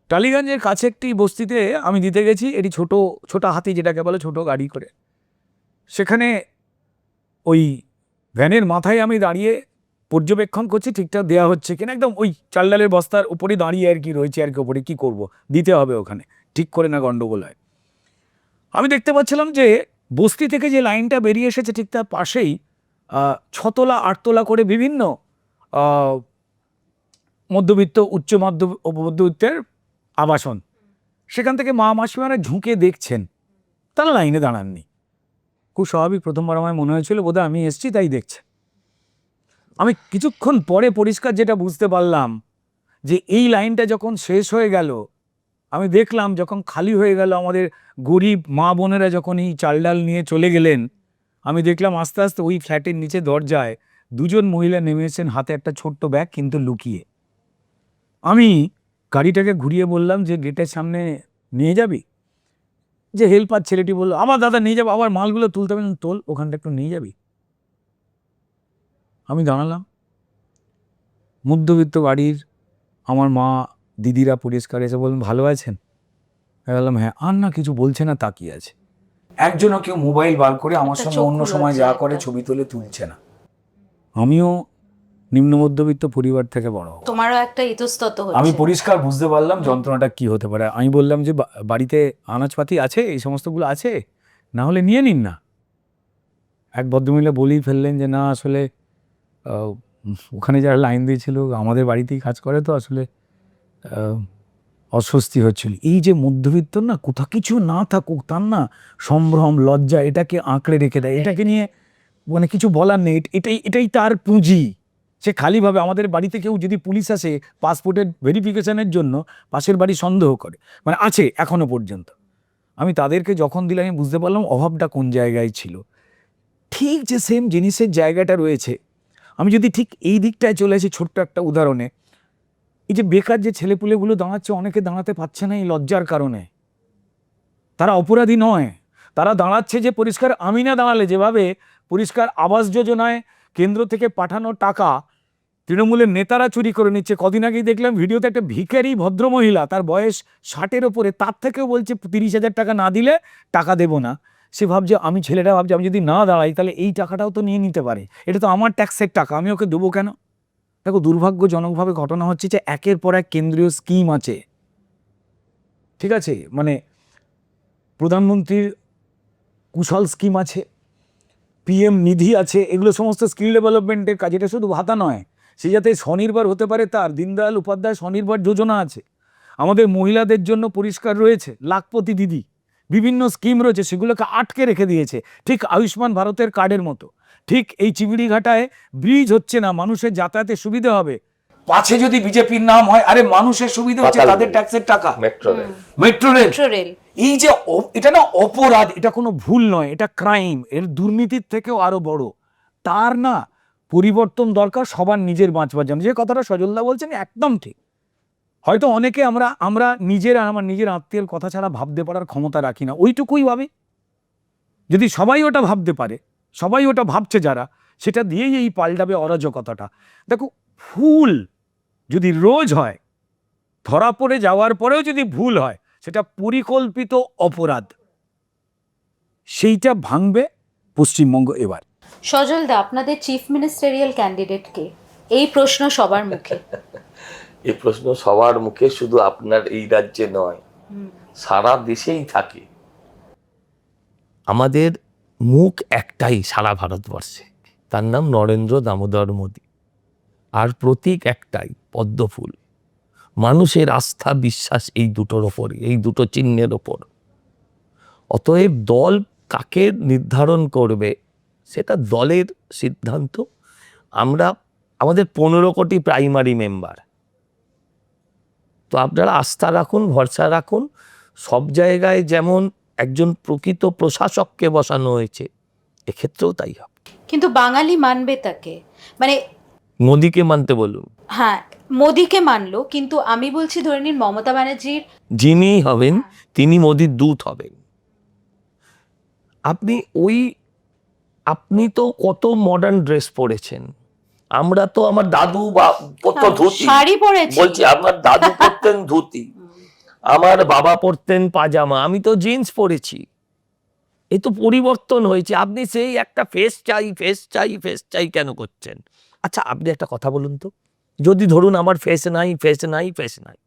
টালিগঞ্জের কাছে একটি বস্তিতে আমি দিতে গেছি, এটি ছোট হাতি যেটাকে বলে, ছোট গাড়ি করে। সেখানে ওই ভ্যানের মাথায় আমি দাঁড়িয়ে পর্যবেক্ষণ করছি ঠিকঠাক দেওয়া হচ্ছে কিনা, একদম ওই চাল ডালের বস্তার উপরে দাঁড়িয়ে আর কি রয়েছে আর কি, ওপরে কী করবো, দিতে হবে ওখানে, ঠিক করে না গণ্ডগোল হয়। আমি দেখতে পাচ্ছিলাম যে বস্তি থেকে যে লাইনটা বেরিয়ে এসেছে ঠিক তার পাশেই 6তলা 8তলা করে বিভিন্ন মধ্যবিত্ত উচ্চ মধ্যবিত্তের আবাসন। সেখান থেকে মা মাসিমারা ঝুঁকে দেখছেন, তারা লাইনে দাঁড়াননি। খুব স্বাভাবিক, প্রথমবার আমার মনে হয়েছিল বোধহয় আমি এসছি তাই দেখছে। আমি কিছুক্ষণ পরে পরিষ্কার যেটা বুঝতে পারলাম যে এই লাইনটা যখন শেষ হয়ে গেল, আমি দেখলাম যখন খালি হয়ে গেল, আমাদের গরিব মা বোনেরা যখন এই চাল ডাল নিয়ে চলে গেলেন, আমি দেখলাম আস্তে আস্তে ওই ফ্ল্যাটের নিচে দরজায় 2জন মহিলা নেমেছেন, হাতে একটা ছোট্ট ব্যাগ কিন্তু লুকিয়ে। আমি গাড়িটাকে ঘুরিয়ে বললাম যে গেটের সামনে নিয়ে যাবি? যে হেল্পার ছেলেটি বললো, আমার দাদা নিয়ে যাবো, আবার মালগুলো তুলতে হবে, তোল ওখানটা একটু নিয়ে যাবি। আমি দাঁড়ালাম, মধ্যবিত্ত বাড়ির আমার মা দিদিরা পরিষ্কার এসে বললেন, ভালো আছেন? আমি বললাম হ্যাঁ। আর না কিছু বলছে না, তাকিয়ে আছে। একজনও কেউ মোবাইল বার করে আমার সঙ্গে অন্য সময় যা করে ছবি তুলে তুলছে না। আমিও নিম্ন মধ্যবিত্ত পরিবার থেকে বড়, তোমারও একটা ইতস্তত হচ্ছে। আমি পরিষ্কার বুঝতে পারলাম যন্ত্রণাটা কি হতে পারে। আমি বললাম যে বাড়িতে আনাজপাতি আছে, এই সমস্তগুলো আছে, না হলে নিয়ে নিন না। এক ভদ্রমহিলা বলেই ফেললেন যে না আসলে ওখানে যারা লাইন দিয়েছিল আমাদের বাড়িতেই কাজ করে, তো আসলে অস্বস্তি হচ্ছিল। এই যে মধ্যবিত্ত না, কোথাও কিছু না থাকুক তার না সম্ভ্রম লজ্জা এটাকে আঁকড়ে রেখে দেয়, এটাকে নিয়ে মানে কিছু বলার নেই, এটাই তার পুঁজি। সে খালিভাবে, আমাদের বাড়িতে কেউ যদি পুলিশ আসে পাসপোর্টের ভেরিফিকেশনের জন্য, পাশের বাড়ি সন্দেহ করে, মানে আছে এখনো পর্যন্ত। আমি তাদেরকে যখন দিলাম আমি বুঝতে পারলাম অভাবটা কোন জায়গায় ছিল। ঠিক যে সেম জিনিসের জায়গাটা রয়েছে, আমি যদি ঠিক এই দিকটায় চলে আসি ছোট্ট একটা উদাহরণে, এই যে বেকার যে ছেলেপুলেগুলো দাঁড়াচ্ছে, অনেকে দাঁড়াতে পারছে না এই লজ্জার কারণে। তারা অপরাধী নয়, তারা দাঁড়াচ্ছে যে পরিষ্কার আমি না দাঁড়ালে, যেভাবে পরিষ্কার আবাস যোজনায় কেন্দ্র থেকে পাঠানো টাকা তৃণমূলের নেতারা চুরি করে নিচ্ছে। কদিন আগেই দেখলাম ভিডিওতে একটা ভিখারি ভদ্রমহিলা, তার বয়স 60-এর ওপরে, তার থেকেও বলছে 30,000 টাকা না দিলে টাকা দেবো না। সে ভাবছে, আমি ছেলেটা ভাবছে আমি যদি না দাঁড়াই তাহলে এই টাকাটাও তো নিয়ে নিতে পারে, এটা তো আমার ট্যাক্সের টাকা, আমি ওকে দেবো কেন? দেখো দুর্ভাগ্যজনকভাবে ঘটনা হচ্ছে যে একের পর এক কেন্দ্রীয় স্কিম আছে, ঠিক আছে, মানে প্রধানমন্ত্রীর কুশল স্কিম আছে, PM নিধি আছে, এগুলো সমস্ত স্কিল ডেভেলপমেন্টের কাজ। এটা শুধু ভাতা নয়, সে যাতে স্বনির্ভর হতে পারে তার দীনদয়াল উপাধ্যায় স্বনির্ভর যোজনা আছে। আমাদের মহিলাদের জন্য পরিষ্কার রয়েছে লাখপতি দিদি, বিভিন্ন স্কিম রয়েছে, সেগুলোকে আটকে রেখে দিয়েছে। ঠিক আয়ুষ্মান ভারতের কার্ডের মতো, ঠিক এই চিংড়িঘাটায় ব্রিজ হচ্ছে না, মানুষের যাতায়াতের সুবিধা হবে, পাছে যদি বিজেপির নাম হয়, আরে মানুষের সুবিধা হচ্ছে, তাদের ট্যাক্সের টাকা, মেট্রো রেল। এই যে এটা না অপরাধ, এটা কোনো ভুল নয়, এটা ক্রাইম, এর দুর্নীতির থেকেও আরো বড়। তার না পরিবর্তন দরকার, সবার নিজের বাঁচবার জন্য। যে কথাটা সজলদা বলছেন একদম ঠিক। হয়তো অনেকে আমরা নিজের আমার নিজের আত্মীয়ের কথা ছাড়া ভাবতে পারার ক্ষমতা রাখি না, ওইটুকুই ভাবি। যদি সবাই ওটা ভাবতে পারে, সবাই ওটা ভাবছে যারা, সেটা দিয়েই এই পাল্টাবে অরাজকতাটা। দেখো, ভুল যদি রোজ হয়, ধরা পড়ে যাওয়ার পরেও যদি ভুল হয়, সেটা পরিকল্পিত অপরাধ, সেইটা ভাঙবে পশ্চিমবঙ্গ এবার। সজলদা, আপনাদের চিফ মিনিস্টারিয়াল ক্যান্ডিডেট কে? এই প্রশ্ন সবার মুখে। এই প্রশ্ন সবার মুখে, শুধু আপনার এই রাজ্যে নয়, সারা দেশেই থাকে। আমাদের মুখ একটাই সারা ভারতবর্ষে, তার নাম নরেন্দ্র দামোদর মোদী, আর প্রতীক একটাই, পদ্মফুল। মানুষের আস্থা বিশ্বাস এই দুটোর ওপরে, এই দুটো চিহ্নের ওপর। অতএব দল কাকে নির্ধারণ করবে সেটা দলের সিদ্ধান্ত। আমাদের 15 কোটি প্রাইমারি মেম্বার, তো আপনারা আস্থা রাখুন, ভরসা রাখুন। সব জায়গায় যেমন একজন প্রকৃত প্রশাসককে বসানো হয়েছে, এক্ষেত্রেও তাই হবে। কিন্তু বাঙালি মানবে তাকে, মানে মোদীকে মানতে বলুন। হ্যাঁ, মোদীকে মানলো, কিন্তু আমি বলছি ধরে নিন মমতা ব্যানার্জির যিনি হবেন তিনি মোদীর দূত হবেন। আপনি ওই আপনি তো কত মডার্ন ড্রেস পরেছেন, আমরা তো আমার দাদু বা পরতো ধুতি, শাড়ি পরেছি। বলছি আমার দাদু পরতেন ধুতি, আমার বাবা পরতেন পাজামা, আমি তো জিন্স পরেছি। এই তো পরিবর্তন হয়েছে। আপনি সেই একটা ফেস চাই ফেস চাই ফেস চাই কেন করছেন? আচ্ছা আপনি একটা কথা বলুন তো, যদি ধরুন আমার ফেস নাই ফেস নাই ফেস নাই,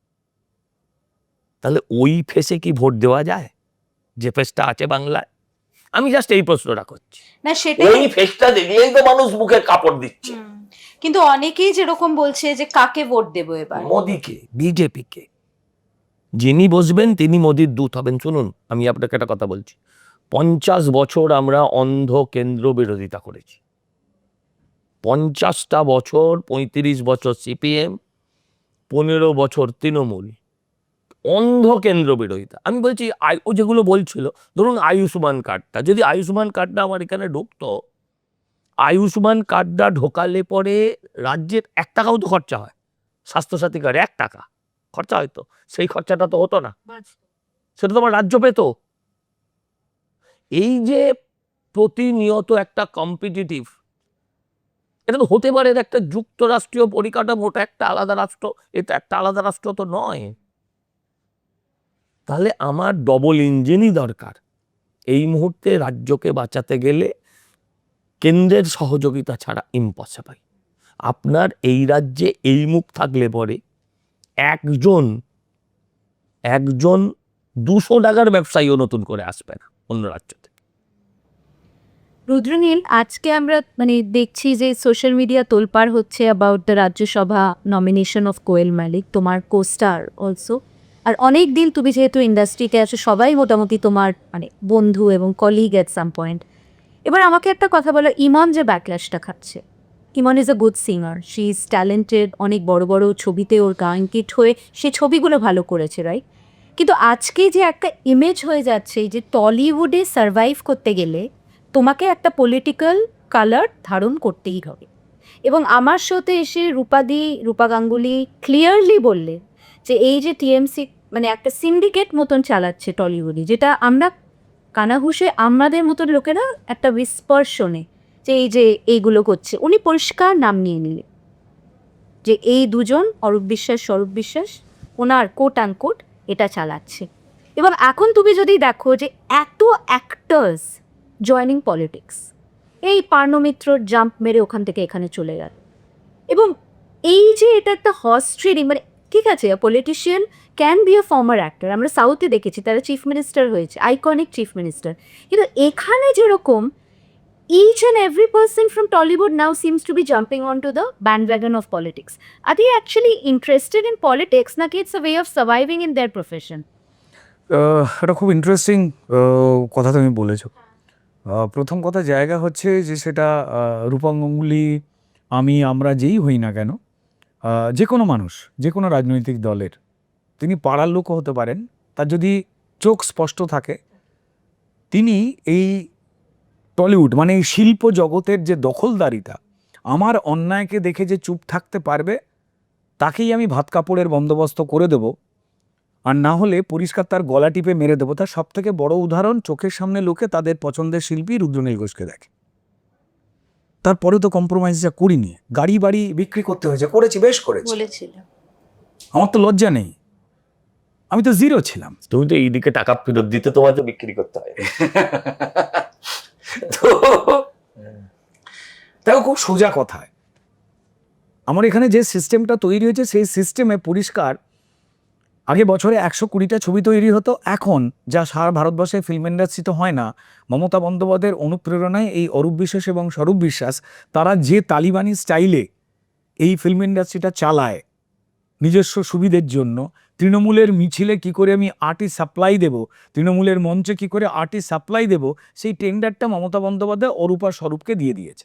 তাহলে ওই ফেসে কি ভোট দেওয়া যায় যে ফেসটা আছে বাংলায়? আমি জাস্ট এই প্রশ্নটা করছি। না সেটা ওই ফেসটা দিয়েই তো মানুষ মুখে কাপড় দিচ্ছে। কিন্তু অনেকেই যেরকম বলছে যে কাকে ভোট দেবো এবার, মোদিকে, বিজেপিকে। যিনি বসবেন তিনি মোদির দূত হবেন। শুনুন আমি আপনাকে একটা কথা বলছি, 50 বছর আমরা অন্ধ কেন্দ্র বিরোধিতা করেছি। 50টা বছর, 35 বছর সিপিএম, 15 বছর তৃণমূল, অন্ধ কেন্দ্র বিরোধিতা। আমি বলছি ও যেগুলো বলছিল, ধরুন আয়ুষ্মান কার্ডটা, যদি আয়ুষ্মান কার্ডটা আমার এখানে ঢুকতো, আয়ুষ্মান কার্ডটা ঢোকালে পরে রাজ্যের 1 টাকাও তো খরচা হয়, স্বাস্থ্যসাথী কার্ডে 1 টাকা খরচা হয়তো, সেই খরচাটা তো হতো না, সেটা তো আমার রাজ্য পেত। এই যে প্রতিনিয়ত একটা কম্পিটিটিভ, এটা তো হতে পারে একটা যুক্তরাষ্ট্রীয় পরিকাঠামো, ওটা একটা আলাদা রাষ্ট্র, এটা একটা আলাদা রাষ্ট্র তো নয়। তাহলে আমার ডবল ইঞ্জিনই দরকার। এই মুহূর্তে রাজ্যকে বাঁচাতে গেলে কেন্দ্রের সহযোগিতা ছাড়া ইম্পসিবল। আপনার এই রাজ্যে এই মুখ থাকলে পরে একজন 200 টাকার ব্যবসায়ীও নতুন করে আসবে না অন্য রাজ্য থেকে। রুদ্রনীল, আজকে আমরা মানে দেখছি যে সোশ্যাল মিডিয়া তোলপাড় হচ্ছে about the Rajya Sabha nomination of Koel Mallick, তোমার কোস্টার অলসো। আর অনেক দিন তুমি যেহেতু ইন্ডাস্ট্রিতে আছো, সবাই মোটামুটি তোমার মানে বন্ধু এবং কলিগ অ্যাট সাম পয়েন্ট। এবার আমাকে একটা কথা বলো, ইমন যে ব্যাকল্যাশটা খাচ্ছে, Iman is a good singer, she is talented, অনেক বড় বড় ছবিতে ওর গান কিট হয়ে সে ছবিগুলো ভালো করেছে, রাইট? কিন্তু আজকে যে একটা ইমেজ হয়ে যাচ্ছে যে টলিউডে সারভাইভ করতে গেলে তোমাকে একটা পলিটিক্যাল কালার ধারণ করতেই হবে। এবং আমার শোতে এসে রূপা গাঙ্গুলি ক্লিয়ারলি বললে যে এই যে টিএমসি মানে একটা সিন্ডিকেট মতন চালাচ্ছে টলিউডে, যেটা আমরা কানাঘুষে আমাদের মতন লোকেরা একটা উইসপার শোনে যে এই যে এইগুলো করছে। উনি পরিষ্কার নাম নিয়ে নিলে যে এই দুজন অরূপ বিশ্বাস স্বরূপ বিশ্বাস ওনার কোট আনকোট এটা চালাচ্ছে। এবং এখন তুমি যদি দেখো যে এত অ্যাক্টার্স জয়নিং পলিটিক্স, এই পার্নমিত্রর জাম্প মেরে ওখান থেকে এখানে চলে গেল, এবং এই যে এটা একটা হর্স ট্রেডিং, মানে ঠিক আছে politician can be a former actor, আমরা সাউথে দেখেছি তারা চিফ মিনিস্টার হয়েছে, আইকনিক চিফ মিনিস্টার, কিন্তু এখানে যেরকম each and every person from Tollywood now seems to be jumping onto the bandwagon of politics. Are they actually interested in politics? Naki it's a way of surviving in their profession? এটা খুব interesting কথা তুমি বলেছো। প্রথম কথা জায়গা হচ্ছে যে সেটা রূপা গাঙ্গুলি, আমরা যেই হই না কেন, যে কোনো মানুষ, যে কোনো রাজনৈতিক দলের, তিনি পাড়ার লোকও হতে পারেন, তার যদি চোখ স্পষ্ট থাকে, তিনি এই টলিউড মানে এই শিল্প জগতের যে দখলদারিতা, আমার অন্যায়কে দেখে যে চুপ থাকতে পারবে তাকেই আমি ভাত কাপড়ের বন্দোবস্ত করে দেব, আর না হলে পরিষ্কার তার গলা টিপে মেরে দেবো। তার সব থেকে বড় উদাহরণ, চোখের সামনে লোকে তাদের পছন্দের শিল্পী রুদ্রনীল ঘোষকে দেখে, তারপরেও তো কম্প্রোমাইজ যা করিনি, গাড়ি বাড়ি বিক্রি করতে হয়েছে, করেছি, বেশ করেছি, আমার তো লজ্জা নেই, আমি তো জিরো ছিলাম। তুমি তো এইদিকে টাকা ফেরত দিতে তোমার তো বিক্রি করতে হয়। তো তাও খুব সোজা কথায় আমার এখানে যে সিস্টেমটা তৈরি হয়েছে, সেই সিস্টেমে পরিষ্কার আগে বছরে 120টা ছবি তৈরি হতো, এখন যা সারা ভারতবর্ষে ফিল্ম ইন্ডাস্ট্রিতে হয় না, মমতা বন্দ্যোপাধ্যায়ের অনুপ্রেরণায় এই অরূপ বিশ্বাস এবং স্বরূপ বিশ্বাস তারা যে তালিবানি স্টাইলে এই ফিল্ম ইন্ডাস্ট্রিটা চালায় নিজস্ব সুবিধের জন্য, তৃণমূলের মিছিলে কি করে আমি আর্টিস্ট সাপ্লাই দেব, তৃণমূলের মঞ্চে কি করে আর্টিস্ট সাপ্লাই দেব, সেই টেন্ডারটা মমতা বন্দ্যোপাধ্যায় অরূপ আর স্বরূপকে দিয়ে দিয়েছে।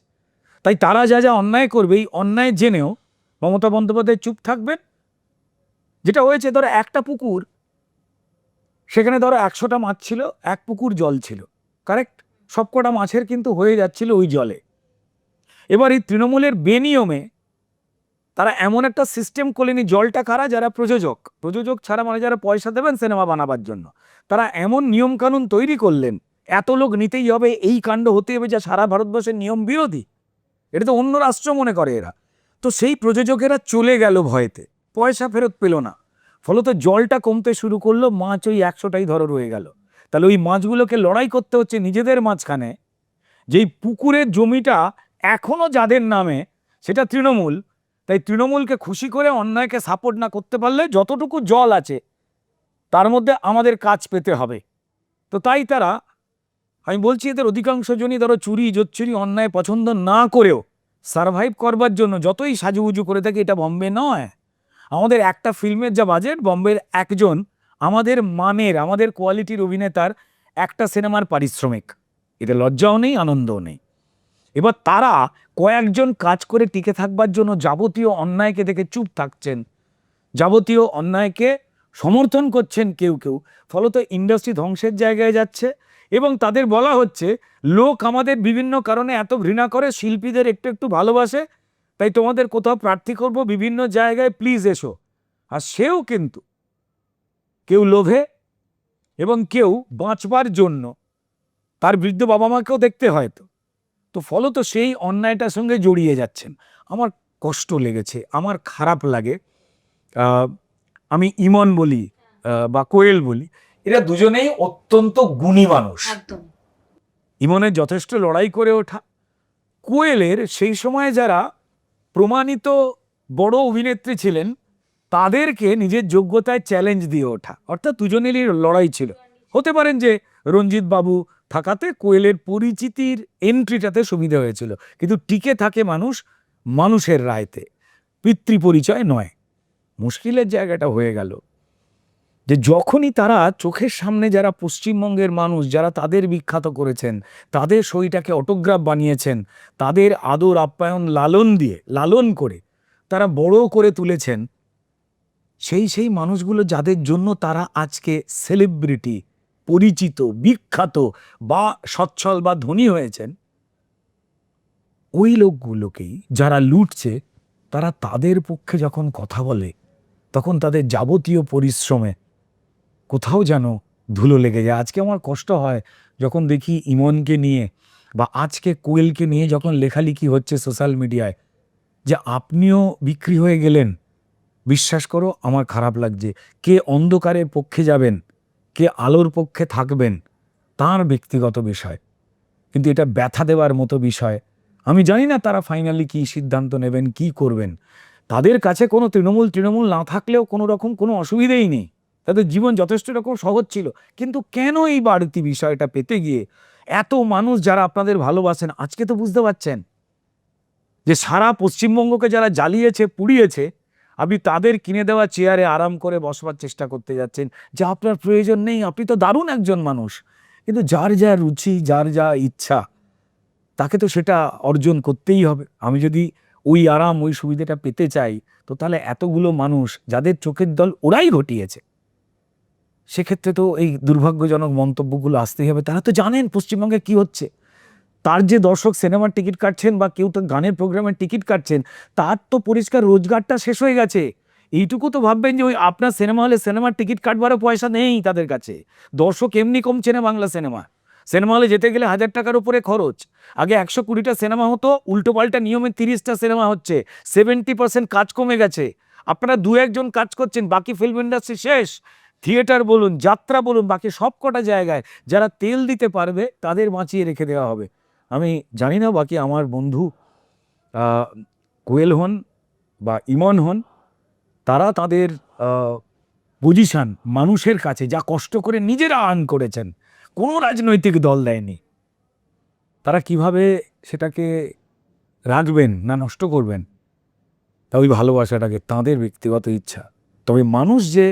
তাই তারা যা যা অন্যায় করবে, এই অন্যায় জেনেও মমতা বন্দ্যোপাধ্যায় চুপ থাকবেন। যেটা হয়েছে, ধরো একটা পুকুর, সেখানে ধরো 100টা মাছ ছিল, এক পুকুর জল ছিল, কারেক্ট, সবকটা মাছের কিন্তু হয়ে যাচ্ছিল ওই জলে। এবার এই তৃণমূলের বেনিয়মে তারা এমন একটা সিস্টেম করলেনি, জলটা কারা, যারা প্রযোজক ছাড়া মানে যারা পয়সা দেবেন সিনেমা বানাবার জন্য, তারা এমন নিয়মকানুন তৈরি করলেন, এত লোক নিতেই হবে, এই কাণ্ড হতে হবে যা সারা ভারতবর্ষের নিয়ম বিরোধী, এটা তো অন্য রাষ্ট্র মনে করে এরা। তো সেই প্রযোজকেরা চলে গেল ভয়েতে, পয়সা ফেরত পেল না, ফলত জলটা কমতে শুরু করলো, মাছ ওই 100টাই ধরো রয়ে গেল। তাহলে ওই মাছগুলোকে লড়াই করতে হচ্ছে নিজেদের মাঝখানে। যেই পুকুরের জমিটা এখনো যাদের নামে সেটা তৃণমূল, তাই তৃণমূলকে খুশি করে অন্যায়কে সাপোর্ট না করতে পারলে যতটুকু জল আছে তার মধ্যে আমাদের কাজ পেতে হবে। তো তাই তারা, আমি বলছি এদের অধিকাংশ জনই ধরো চুরি জোচ্চুরি অন্যায় পছন্দ না করেও সারভাইভ করবার জন্য যতই সাজুগুজু করে থাকে, এটা বম্বে নয়। আমাদের একটা ফিল্মের যা বাজেট, বম্বের একজন আমাদের মানের, আমাদের কোয়ালিটির অভিনেতার একটা সিনেমার পারিশ্রমিক। এতে লজ্জাও নেই, আনন্দও নেই। এবার তারা কয়েকজন কাজ করে টিকে থাকবার জন্য যাবতীয় অন্যায়কে দেখে চুপ থাকছেন, যাবতীয় অন্যায়কে সমর্থন করছেন কেউ কেউ, ফলত ইন্ডাস্ট্রি ধ্বংসের জায়গায় যাচ্ছে। এবং তাদের বলা হচ্ছে লোক আমাদের বিভিন্ন কারণে এত ঘৃণা করে, শিল্পীদের একটু একটু ভালোবাসে, তাই তোমাদের কোথাও প্রার্থী করব, বিভিন্ন জায়গায় প্লিজ এসো। আর সেও কিন্তু কেউ লোভে এবং কেউ বাঁচবার জন্য, তার বৃদ্ধ বাবা মাকেও দেখতে হয়তো, তো ফলত সেই অন্যায়টার সঙ্গে জড়িয়ে যাচ্ছেন। আমার কষ্ট লেগেছে, আমার খারাপ লাগে। আমি ইমন বলি বা কোয়েল বলি, এরা দুজনেই অত্যন্ত গুণী মানুষ। একদম। ইমনের যথেষ্ট লড়াই করে ওঠা, কোয়েলের সেই সময়ে যারা প্রমাণিত বড় অভিনেত্রী ছিলেন তাদেরকে নিজের যোগ্যতায় চ্যালেঞ্জ দিয়ে ওঠা, অর্থাৎ দুজনেরই লড়াই ছিল। হতে পারেন যে রঞ্জিত বাবু থাকাতে কোয়েলের পরিচিতির এন্ট্রিটাতে সুবিধা হয়েছিল, কিন্তু টিকে থাকে মানুষ মানুষের রায়তে, পিতৃপরিচয় নয়। মুশকিলের জায়গাটা হয়ে গেল যে যখনই তারা চোখের সামনে যারা পশ্চিমবঙ্গের মানুষ, যারা তাদের বিখ্যাত করেছেন, তাদের সইটাকে অটোগ্রাফ বানিয়েছেন, তাদের আদর আপ্যায়ন লালন করে তারা বড় করে তুলেছেন, সেই মানুষগুলো যাদের জন্য তারা আজকে সেলিব্রিটি, পরিচিত, বিখ্যাত বা সচ্ছল বা ধনী হয়েছেন, ওই লোকগুলোকেই যারা লুটছে, তারা তাদের পক্ষে যখন কথা বলে তখন তাদের যাবতীয় পরিশ্রমে কোথাও যেন ধুলো লেগে যায়। আজকে আমার কষ্ট হয় যখন দেখি ইমনকে নিয়ে বা আজকে কোয়েলকে নিয়ে যখন লেখালেখি হচ্ছে সোশ্যাল মিডিয়ায়, যে আপনিও বিক্রি হয়ে গেলেন। বিশ্বাস করো আমার খারাপ লাগছে। কে অন্ধকারের পক্ষে যাবেন, কে আলোর পক্ষে থাকবেন, তার ব্যক্তিগত বিষয়, কিন্তু এটা ব্যথা দেওয়ার মতো বিষয়। আমি জানি না তারা ফাইনালি কি সিদ্ধান্ত নেবেন, কি করবেন। তাদের কাছে কোনো তৃণমূল না থাকলেও কোনো রকম কোনো অসুবিধেই নেই, তাদের জীবন যথেষ্ট রকম সহজ ছিল। কিন্তু কেন এই বাড়তি বিষয়টা পেতে গিয়ে এত মানুষ যারা আপনাদের ভালোবাসেন, আজকে তো বুঝতে পারছেন যে সারা পশ্চিমবঙ্গকে যারা জ্বালিয়েছে পুড়িয়েছে, আপনি তাদের কিনে দেওয়া চেয়ারে আরাম করে বসবার চেষ্টা করতে যাচ্ছেন, যা আপনার প্রয়োজন নেই। আপনি তো দারুণ একজন মানুষ, কিন্তু যার যা রুচি, যার যা ইচ্ছা, তাকে তো সেটা অর্জন করতেই হবে। আমি যদি ওই আরাম, ওই সুবিধাটা পেতে চাই, তো তাহলে এতগুলো মানুষ যাদের চোখের দল ওরাই ঘটিয়েছে, সেক্ষেত্রে তো এই দুর্ভাগ্যজনক মন্তব্যগুলো আসতেই হবে। তারা তো জানেন পশ্চিমবঙ্গে কি হচ্ছে। তার যে দর্শক সিনেমার টিকিট কাটছেন বা কেউ তো গানের প্রোগ্রামের টিকিট কাটছেন, তার তো পরিষ্কার রোজগারটা শেষ হয়ে গেছে। এইটুকু তো ভাববেন যে ওই আপনার সিনেমা হলে সিনেমার টিকিট কাটবারও পয়সা নেই তাদের কাছে। দর্শক এমনি কমছে না বাংলা সিনেমা হলে যেতে গেলে 1000 টাকার উপরে খরচ। আগে 120টা সিনেমা হতো, উল্টোপাল্টা নিয়মে 30টা সিনেমা হচ্ছে। 70% কাজ কমে গেছে। আপনারা 2-1 জন কাজ করছেন, বাকি ফিল্ম ইন্ডাস্ট্রি শেষ। থিয়েটার বলুন, যাত্রা বলুন, বাকি সব কটা জায়গায় যারা তেল দিতে পারবে তাদের বাঁচিয়ে রেখে দেওয়া হবে। আমি জানি না বাকি আমার বন্ধু কোয়েল হন বা ইমন হন, তারা তাদের পজিশন মানুষের কাছে যা কষ্ট করে নিজেরা আর্ন করেছেন, কোনো রাজনৈতিক দল দেয়নি, তারা কিভাবে সেটাকে রাখবেন না নষ্ট করবেন, তা ওই ভালোবাসাটাকে, তাঁদের ব্যক্তিগত ইচ্ছা। তবে মানুষ যে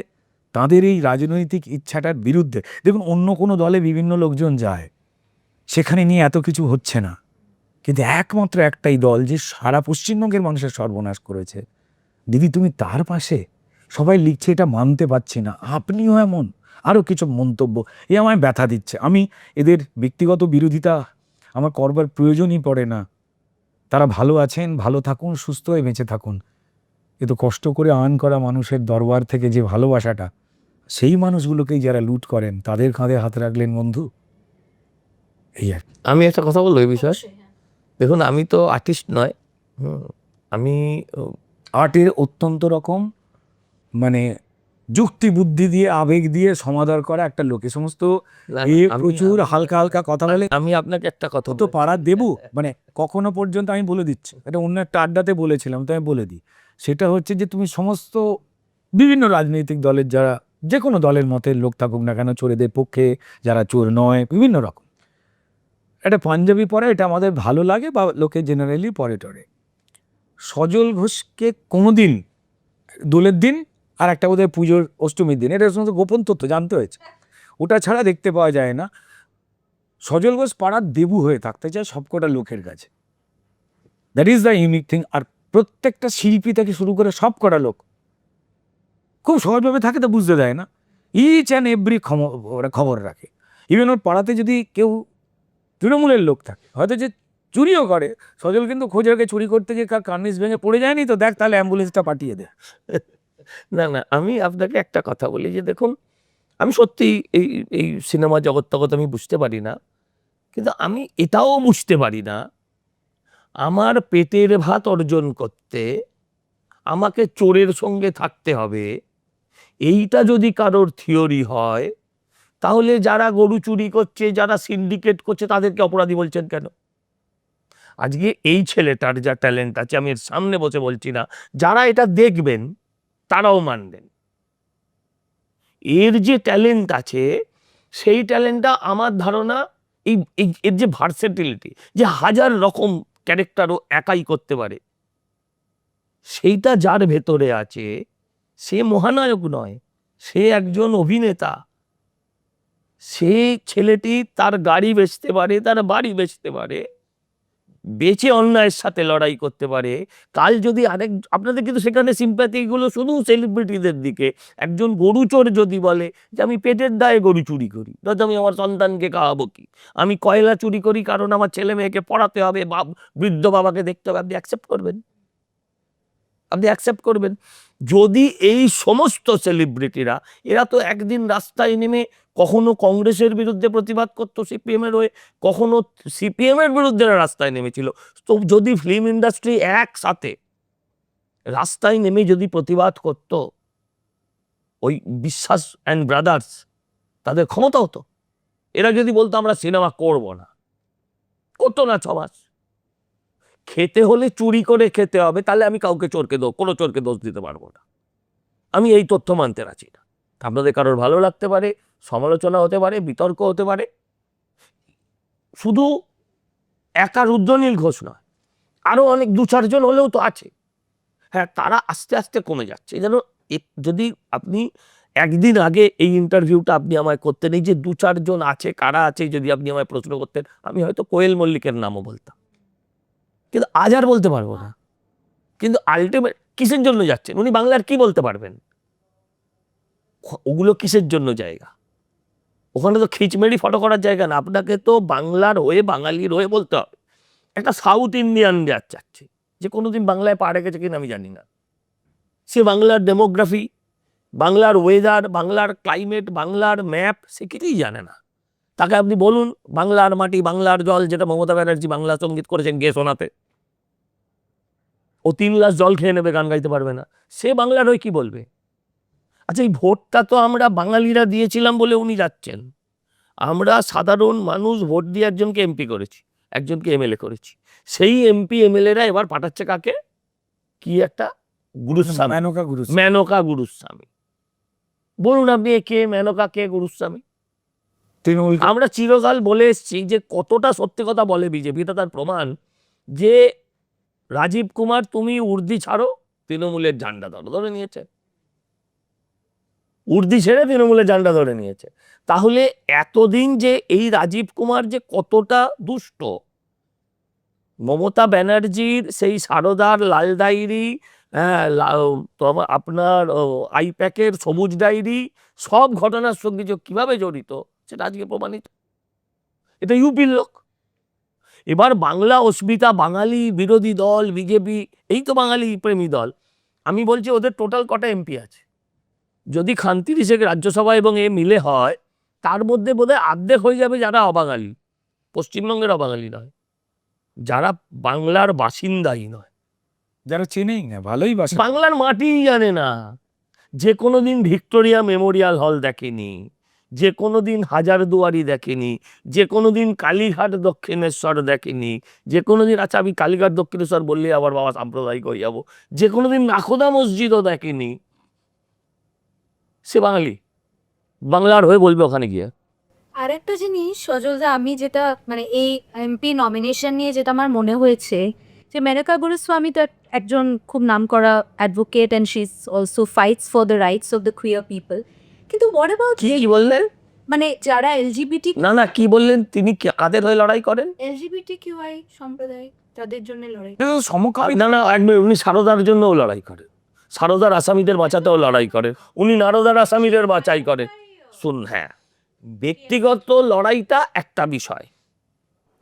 তাঁদের এই রাজনৈতিক ইচ্ছাটার বিরুদ্ধে, দেখুন অন্য কোনো দলে বিভিন্ন লোকজন যায়, সেখানে নিয়ে এত কিছু হচ্ছে না, কিন্তু একমাত্র একটাই দল যে সারা পশ্চিমবঙ্গের মানুষের সর্বনাশ করেছে, দিদি তুমি তার পাশে। সবাই লিখছে এটা মানতে পারছি না, আপনিও এমন, আরও কিছু মন্তব্য, এ আমায় ব্যথা দিচ্ছে। আমি এদের ব্যক্তিগত বিরোধিতা আমার করবার প্রয়োজনই পড়ে না। তারা ভালো আছেন, ভালো থাকুন, সুস্থ হয়ে বেঁচে থাকুন। কিন্তু কষ্ট করে আর্ন করা মানুষের দরবার থেকে যে ভালোবাসাটা, সেই মানুষগুলোকেই যারা লুট করেন, তাদের কাঁধে হাত রাখলেন বন্ধু। এই আর কি। আমি একটা কথা বলবো এই বিষয়ে। দেখুন আমি তো আর্টিস্ট নয়, আমি আর্টের অত্যন্ত রকম মানে যুক্তি বুদ্ধি দিয়ে আবেগ দিয়ে সমাদর করা একটা লোক। এ সমস্ত না, এ আমি- প্রচুর আমি- হালকা হালকা কথা বলে আমি আপনাকে একটা কথা তো পাড়ার দেবু মানে কখনো পর্যন্ত আমি বলে দিচ্ছি, এটা অন্য একটা আড্ডাতে বলেছিলাম, তো আমি বলে দিই, সেটা হচ্ছে যে তুমি সমস্ত বিভিন্ন রাজনৈতিক দলের যারা যে কোনো দলের মতের লোক থাকুক না কেন, চোরেদের পক্ষে যারা চোর নয়, বিভিন্ন রকম, একটা পাঞ্জাবি পরে এটা আমাদের ভালো লাগে বা লোকে জেনারেলি পরে টরে। সজল ঘোষকে কোনোদিন দোলের দিন আর একটা বোধহয় পুজোর অষ্টমীর দিন, এটা সমস্ত গোপন তথ্য জানতে হয়েছে, ওটা ছাড়া দেখতে পাওয়া যায় না। সজল ঘোষ পাড়ার দেবু হয়ে থাকতে চায় সবকটা লোকের কাছে, that is the unique thing. আর প্রত্যেকটা শিল্পী থেকে শুরু করে সব কটা লোক খুব সহজভাবে থাকে, তো বুঝতে দেয় না, ইচ অ্যান্ড এভরি ওরা খবর রাখে। ইভেন ওর পাড়াতে যদি কেউ তৃণমূলের লোক থাকে, হয়তো যে চুরিও করে, সজল কিন্তু খোঁজে রাখে চুরি করতে গিয়ে কার কার্নিস ভেঙে পড়ে যায়নি তো দেখ, তাহলে অ্যাম্বুলেন্সটা পাঠিয়ে দে। না না, আমি আপনাকে একটা কথা বলি যে দেখুন, আমি সত্যি এই এই সিনেমা জগৎ টগৎ আমি বুঝতে পারি না, কিন্তু আমি এটাও বুঝতে পারি না আমার পেটের ভাত অর্জন করতে আমাকে চোরের সঙ্গে থাকতে হবে, এইটা যদি কারোর থিওরি হয়, তাহলে যারা গরু চুরি করছে, যারা সিন্ডিকেট করছে, তাদেরকে অপরাধী বলছেন কেন? আজকে এই ছেলেটার যা ট্যালেন্ট আছে, আমি এর সামনে বসে বলছি না, যারা এটা দেখবেন তারাও মানবেন, এর যে ট্যালেন্ট আছে সেই ট্যালেন্টটা আমার ধারণা এর যে ভার্সেটিলিটি, যে হাজার রকম ক্যারেক্টারও একাই করতে পারে, সেইটা যার ভেতরে আছে, সে মহানায়ক নয়, সে একজন অভিনেতা। সে ছেলেটি তার গাড়ি বেচতে পারে, তার বাড়ি বেচতে পারে, বেচে অন্যায়ের সাথে লড়াই করতে পারে। কাল যদি আরেক, আপনাদের কিন্তু সেখানে সিম্প্যাথিগুলো শুধু সেলিব্রিটিদের দিকে, একজন গরু চোর যদি বলে যে আমি পেটের দায়ে গরু চুরি করি, নয়তো আমি আমার সন্তানকে খাওয়াবো কি, আমি কয়লা চুরি করি কারণ আমার ছেলে মেয়েকে পড়াতে হবে, বৃদ্ধ বাবাকে দেখতে হবে, আপনি অ্যাকসেপ্ট করবেন? আপনি অ্যাকসেপ্ট করবেন? যদি এই সমস্ত সেলিব্রিটিরা, এরা তো একদিন রাস্তায় নেমে কখনো কংগ্রেসের বিরুদ্ধে প্রতিবাদ করতো সিপিএম এর হয়ে, কখনো সিপিএম এর বিরুদ্ধে রাস্তায় নেমেছিল, তো যদি ফিল্ম ইন্ডাস্ট্রি একসাথে রাস্তায় নেমে যদি প্রতিবাদ করত, ওই বিশ্বাস অ্যান্ড ব্রাদার্স, তাদের ক্ষমতা হতো। এরা যদি বলতো আমরা সিনেমা করব না, করতো না 6 মাস। খেতে হলে চুরি করে খেতে হবে, তাহলে আমি কাউকে কোনো চোরকে দোষ দিতে পারবো না। আমি এই তথ্য মানতে রাজি না। আপনাদের কারোর ভালো লাগতে পারে, সমালোচনা হতে পারে, বিতর্ক হতে পারে, শুধু একা রুদ্রনীল ঘোষ নয়, আরো অনেক 2-4 জন হলেও তো আছে। হ্যাঁ, তারা আস্তে আস্তে কমে যাচ্ছে। যেন যদি আপনি একদিন আগে এই ইন্টারভিউটা আপনি আমায় করতেন, এই যে 2-4 জন আছে, কারা আছে, যদি আপনি আমায় প্রশ্ন করতেন, আমি হয়তো কোয়েল মল্লিকের নামও বলতাম, কিন্তু আজ আর বলতে পারবো না। কিন্তু আলটিমেট কিসের জন্য যাচ্ছেন উনি? বাংলার কি বলতে পারবেন? ওগুলো কিসের জন্য জায়গা? ওখানে তো খিচমেড়ি ফটো করার জায়গা না, আপনাকে তো বাংলার হয়ে, বাঙালির হয়ে বলতে হবে। একটা সাউথ ইন্ডিয়ান যাচ্ছে, যে কোনোদিন বাংলায় পা রেখেছে কিনা আমি জানি না, সে বাংলার ডেমোগ্রাফি, বাংলার ওয়েদার, বাংলার ক্লাইমেট, বাংলার ম্যাপ সে কিছুই জানে না। তাকে আপনি বলুন বাংলার মাটি, বাংলার জল, যেটা মমতা ব্যানার্জি বাংলা সঙ্গীত করেছেন গিয়ে শোনাতে, ও 3 গ্লাস জল খেয়ে নেবে, গান গাইতে পারবে না। সে বাংলার হয়ে কি বলবে? আচ্ছা, এই ভোটটা তো আমরা বাঙালিরা দিয়েছিলাম বলে উনি যাচ্ছেন। আমরা সাধারণ মানুষ ভোট দিয়ে একজনকে এমপি করেছি, একজনকে এমএলএ করেছি। সেই এমপি এমএলএরা এবার পাঠাচ্ছে কাকে? কি একটা গুরুস্বামী, মেনকা গুরুস্বামী। বলুন আপনি কে মেনকা, কে গুরুস্বামী? তৃণমূল আমরা চিরকাল বলে এসছি যে কতটা সত্যি কথা বলে বিজেপি, এটা তার প্রমাণ যে রাজীব কুমার, তুমি উর্দি ছাড়ো, তৃণমূলের ঝান্ডা ধরে নিয়েছে, উর্দি ছেড়ে তৃণমূলের ঝান্ডা ধরে নিয়েছে। তাহলে এতদিন যে এই রাজীব কুমার যে কতটা দুষ্ট, মমতা ব্যানার্জির সেই সারদার লাল ডায়েরি, হ্যাঁ, আপনার আইপ্যাকের সবুজ ডায়েরি, সব ঘটনার সঙ্গে যে কিভাবে জড়িত সেটা আজকে প্রমাণিত। এটা ইউপির লোক। এবার বাংলা অস্মিতা, বাঙালি বিরোধী দল বিজেপি, এই তো বাঙালি প্রেমী দল। আমি বলছি ওদের টোটাল কটা এমপি আছে? যদি খান 30 রাজ্যসভা এবং এ মিলে হয়, তার মধ্যে বোধহয় অর্ধেক হয়ে যাবে যারা অবাঙালি। পশ্চিমবঙ্গের বাঙালি নয়, যারা বাংলার বাসিন্দাই নয়, যারা চেনেই না, ভালোই বাসা। বাংলার মাটিই জানে না, যে কোনোদিন ভিক্টোরিয়া মেমোরিয়াল হল দেখেনি, যে কোনোদিন হাজারদুয়ারি দেখেনি, যে কোনোদিন কালীঘাট দক্ষিণেশ্বর দেখেনি, যে কোনোদিন, আচ্ছা আমি কালীঘাট দক্ষিণেশ্বর বললে আবার বাবা সাম্প্রদায়িক হয়ে যাবো, যে কোনোদিন নাখোদা মসজিদও দেখেনি, সে বাঙালি, বাংলার হয়ে বলবে ওখানে গিয়ে। আর একটা জিনিস সজলদা, আমি যেটা মানে এই এমপি নমিনেশন নিয়ে যেটা আমার মনে হয়েছে, যে মেনকা গুরুস্বামী তো একজন খুব নামকরা advocate and she is also fights for the rights of the queer people, কিন্তু হোয়াট অ্যাবাউট কি বললেন? মানে যারা এলজিবিটি না কি বললেন, তিনি কাদের হয়ে লড়াই করেন? এলজিবিটি কিউআই সম্প্রদায়, তাদের জন্য লড়াই। সমকামী না একদম, উনি সারদার জন্যও লড়াই করেন, সারদার আসামিদের বাঁচাতেও লড়াই করে, উনি নারদার আসামিদের বাঁচাই করে। শুন, হ্যাঁ, ব্যক্তিগত লড়াইটা একটা বিষয়,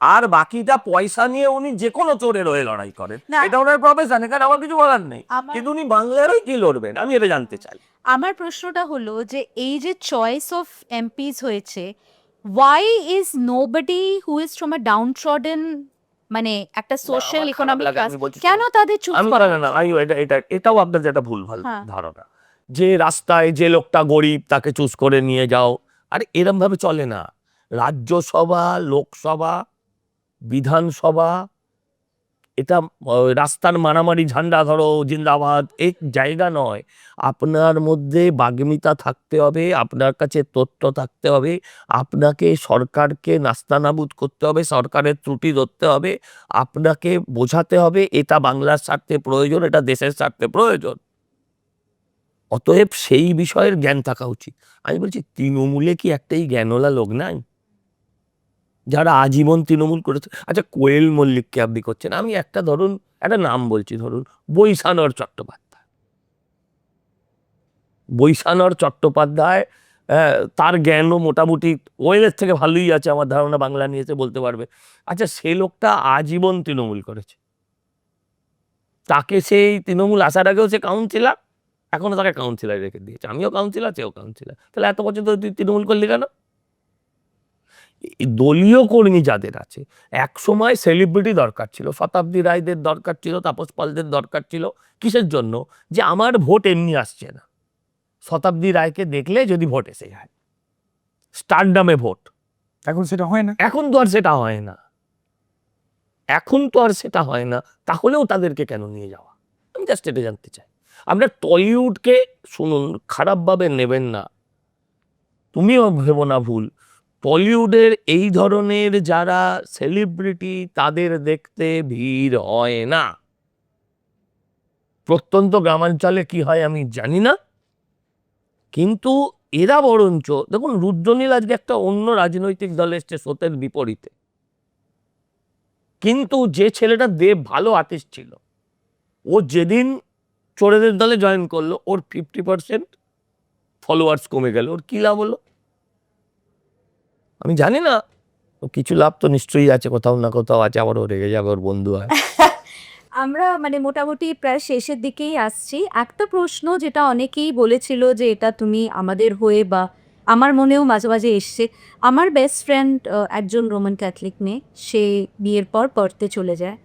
আর বাকিটা পয়সা নিয়ে উনি যে কোনো চোরের হয়ে লড়াই করেন, না। এটা ওনার প্রফেশন, এখানে আমার কিছু বলার নেই। আমার- কিন্তু উনি বাংলার হয়ে কি লড়বেন, আমি এটা জানতে চাই। আমার প্রশ্নটা হলো যে এই যে চয়েস অফ এমপিস হয়েছে, why is nobody who is from a downtrodden, মানে একটা সোশ্যাল আমার খারাপ ইকোনমিক লাগে, ক্লাস, আমি বলছি কেন তাদের চুজ আমি করা? না আমি এটাও আপনার যেটা ভুলভাল হ্যাঁ। ধারণা, যে রাস্তায় যে লোকটা গরিব তাকে চুজ করে নিয়ে যাও, আরে এরম ভাবে চলে না। রাজ্যসভা, লোকসভা, বিধানসভা, এটা রাস্তার মারামারি ঝান্ডা ধরো জিন্দাবাদ এই জায়গা নয়। আপনার মধ্যে বাগ্মিতা থাকতে হবে, আপনার কাছে তথ্য থাকতে হবে, আপনাকে সরকারকে নাস্তানাবুদ করতে হবে, সরকারের ত্রুটি ধরতে হবে, আপনাকে বোঝাতে হবে এটা বাংলার স্বার্থে প্রয়োজন, এটা দেশের স্বার্থে প্রয়োজন। অতএব সেই বিষয়ের জ্ঞান থাকা উচিত। আমি বলছি তৃণমূলে কি একটাই জ্ঞানওয়ালা লোক নাই যারা আজীবন তৃণমূল করেছে? আচ্ছা, কোয়েল মল্লিককে আপনি করছেন, আমি একটা ধরুন একটা নাম বলছি, ধরুন বৈশানর চট্টোপাধ্যায়। বৈশানর চট্টোপাধ্যায়, তার জ্ঞানও মোটামুটি কোয়েলের থেকে ভালোই আছে আমার ধারণা, বাংলা নিয়েছে বলতে পারবে। আচ্ছা, সে লোকটা আজীবন তৃণমূল করেছে, তাকে সেই তৃণমূল আসার আগেও সে কাউন্সিলর, এখনো তাকে কাউন্সিলর রেখে দিয়েছে, আমিও কাউন্সিলর, সেও কাউন্সিলর, তাহলে এত বছর ধরে তুই তৃণমূল করলি কেন? দলীয় কর্মী যাদের আছে, এক সময় সেলিব্রিটি দরকার ছিল, শতাব্দী রায়দের দরকার ছিল, তাপস পালদের দরকার ছিল, কিসের জন্য? যে আমার ভোট এমনি আসছে না, শতাব্দী রায়কে দেখলে যদি ভোট এসে যায়, স্টারডামে ভোট। এখন সেটা হয় না। এখন তো আর সেটা হয় না, এখন তো আর সেটা হয় না, তাহলেও তাদেরকে কেন নিয়ে যাওয়া? আমি জাস্ট এটা জানতে চাই। আপনার টলিউডকে শুনুন, খারাপভাবে নেবেন না, তুমিও ভেবো না ভুল, টলিউডের এই ধরনের যারা সেলিব্রিটি তাদের দেখতে ভিড় হয় না। প্রত্যন্ত গ্রামাঞ্চলে কি হয় আমি জানি না, কিন্তু এরা বরঞ্চ দেখুন, রুদ্রনীল আজকে একটা অন্য রাজনৈতিক দলে এসছে, স্রোতের বিপরীতে, কিন্তু যে ছেলেটা দেব ভালো আর্টিস্ট ছিল, ও যেদিন চোরেদের দলে জয়েন করলো, ওর 50% ফলোয়ার্স কমে গেল, ওর কি লাভ হলো? আমি জানি না, ও কিছু লাভ তো নিশ্চয়ই আছে, কোথাও না কোথাও আছে, আবার ও রেগে যাবে, ওর বন্ধু হয়। আমরা মানে মোটামুটি প্রায় শেষের দিকেই আসছি। একটা প্রশ্ন যেটা অনেকেই বলেছিল যে এটা তুমি আমাদের হয়ে, বা আমার মনেও মাঝে মাঝে এসছে, আমার বেস্ট ফ্রেন্ড একজন রোমান ক্যাথলিক মেয়ে, সে বিয়ের পর পড়তে চলে যায়,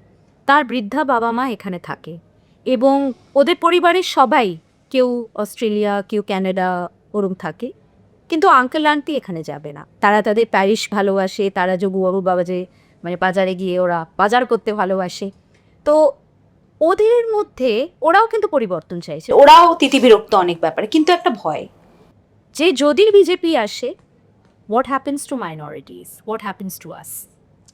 তার বৃদ্ধা বাবা মা এখানে থাকে, এবং ওদের পরিবারের সবাই, কেউ অস্ট্রেলিয়া, কেউ ক্যানাডা, ওরম থাকে, কিন্তু আঙ্কেল আন্টি এখানে যাবে না, তারা তাদের প্যারিশ ভালোবাসে, তারা যে বুয়াবু বাবা যে মানে বাজারে গিয়ে ওরা বাজার করতে ভালোবাসে। তো ওদের মধ্যে ওরাও কিন্তু পরিবর্তন চাইছে, ওরাও তিতিবিরক্ত অনেক ব্যাপারে, কিন্তু একটা ভয় যে যদি বিজেপি আসে, what happens to minorities, what happens to us?